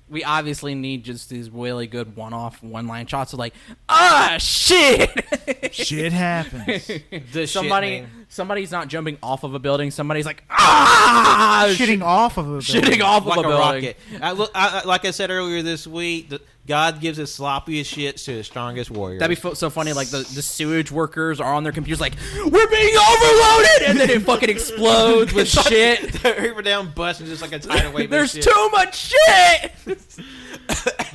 We obviously need just these really good one-line shots of like, shit! Shit happens. The Somebody's not jumping off of a building. Somebody's like, Shitting off of a building. shitting off like of a building. rocket. Like I said earlier this week, God gives his sloppiest shits to the strongest warrior. That'd be so funny. Like the sewage workers are on their computers, like, we're being overloaded, and then it fucking explodes with shit. They're over down busting just like a tidal wave. There's shit. too much shit.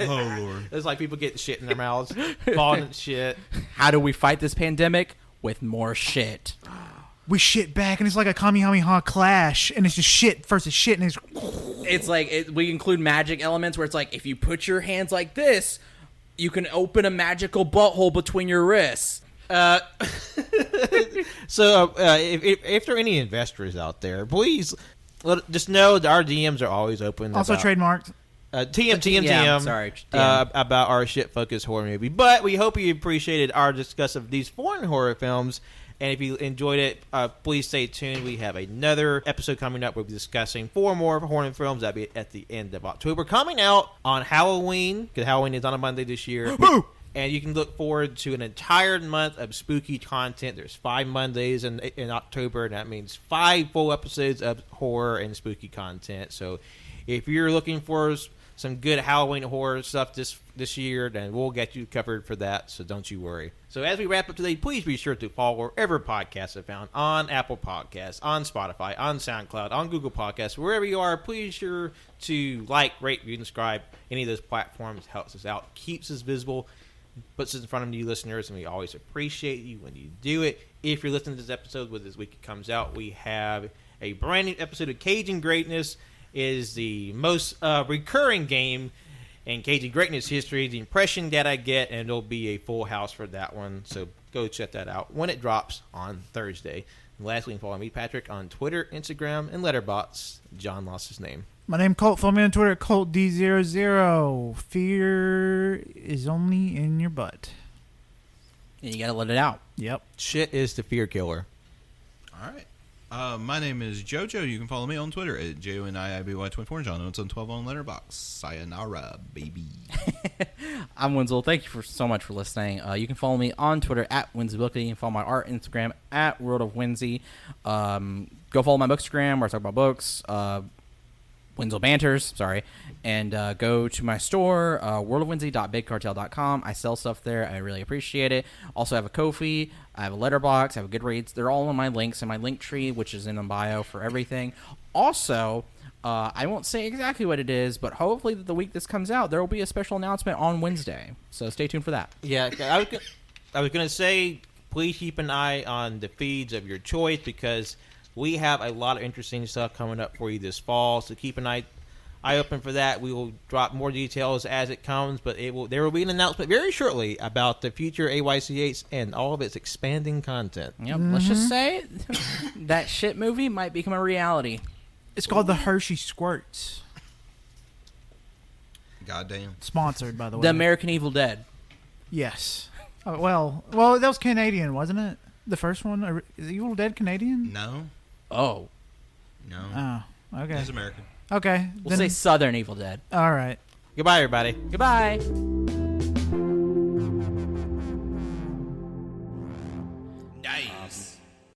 Oh Lord. It's like people getting shit in their mouths, falling in shit. How do we fight this pandemic? With more shit. we shit back, and it's like a Kamehameha clash, and it's just shit versus shit, and It's like we include magic elements where it's like if you put your hands like this, you can open a magical butthole between your wrists. So if there are any investors out there, please just know that our DMs are always open. also trademarked. Yeah, sorry. About our shit-focused horror movie. But we hope you appreciated our discussion of these foreign horror films. And if you enjoyed it, please stay tuned. We have another episode coming up. We'll be discussing 4 more horror films. That'll be at the end of October. Coming out on Halloween, because Halloween is on a Monday this year. Woo! And you can look forward to an entire month of spooky content. There's 5 Mondays in October, and that means 5 full episodes of horror and spooky content. So if you're looking for some good Halloween horror stuff this year, then we'll get you covered for that, so don't you worry. So as we wrap up today, please be sure to follow wherever podcasts are found, on Apple Podcasts, on Spotify, on SoundCloud, on Google Podcasts, wherever you are. Please sure to like, rate, review, and subscribe. Any of those platforms helps us out, keeps us visible, puts us in front of you listeners, and we always appreciate you when you do it. If you're listening to this episode when this week it comes out, we have a brand new episode of Cajun Greatness. Is the most recurring game in Cajun Greatness history. The impression that I get, and it'll be a full house for that one. So go check that out when it drops on Thursday. And lastly, you can follow me, Patrick, on Twitter, Instagram, and Letterboxd. John lost his name. My name Colt. Follow me on Twitter, ColtD00. Fear is only in your butt. And you gotta let it out. Yep. Shit is the fear killer. All right. My name is JoJo. You can follow me on Twitter at JONIIBY24. John Oates on 12 on Letterboxd. Sayonara, baby. I'm Winslow. Thank you so much for listening. You can follow me on Twitter at WinsleyBookie. You can follow my art Instagram at World of Winsy. Go follow my Bookstagram where I talk about books. Winslow Banters, sorry. And go to my store, worldofwinsy.bigcartel.com. I sell stuff there. I really appreciate it. Also, I have a Ko-fi. I have a Letterboxd. I have a Goodreads. They're all on my links in my link tree, which is in the bio for everything. Also, I won't say exactly what it is, but hopefully the week this comes out, there will be a special announcement on Wednesday. So stay tuned for that. Yeah, I was going to say, please keep an eye on the feeds of your choice, because we have a lot of interesting stuff coming up for you this fall. So keep an eye open for that. We will drop more details as it comes, but there will be an announcement very shortly about the future AYCH and all of its expanding content. Yep. Let's just say that shit movie might become a reality. It's called the Hershey Squirts. Goddamn. Sponsored, by the way. The American Evil Dead. Yes. Oh, well, that was Canadian, wasn't it? The first one? Is Evil Dead Canadian? No. Oh. No. Oh, okay. It's American. Okay. We'll say Southern Evil Dead. All right. Goodbye, everybody. Goodbye.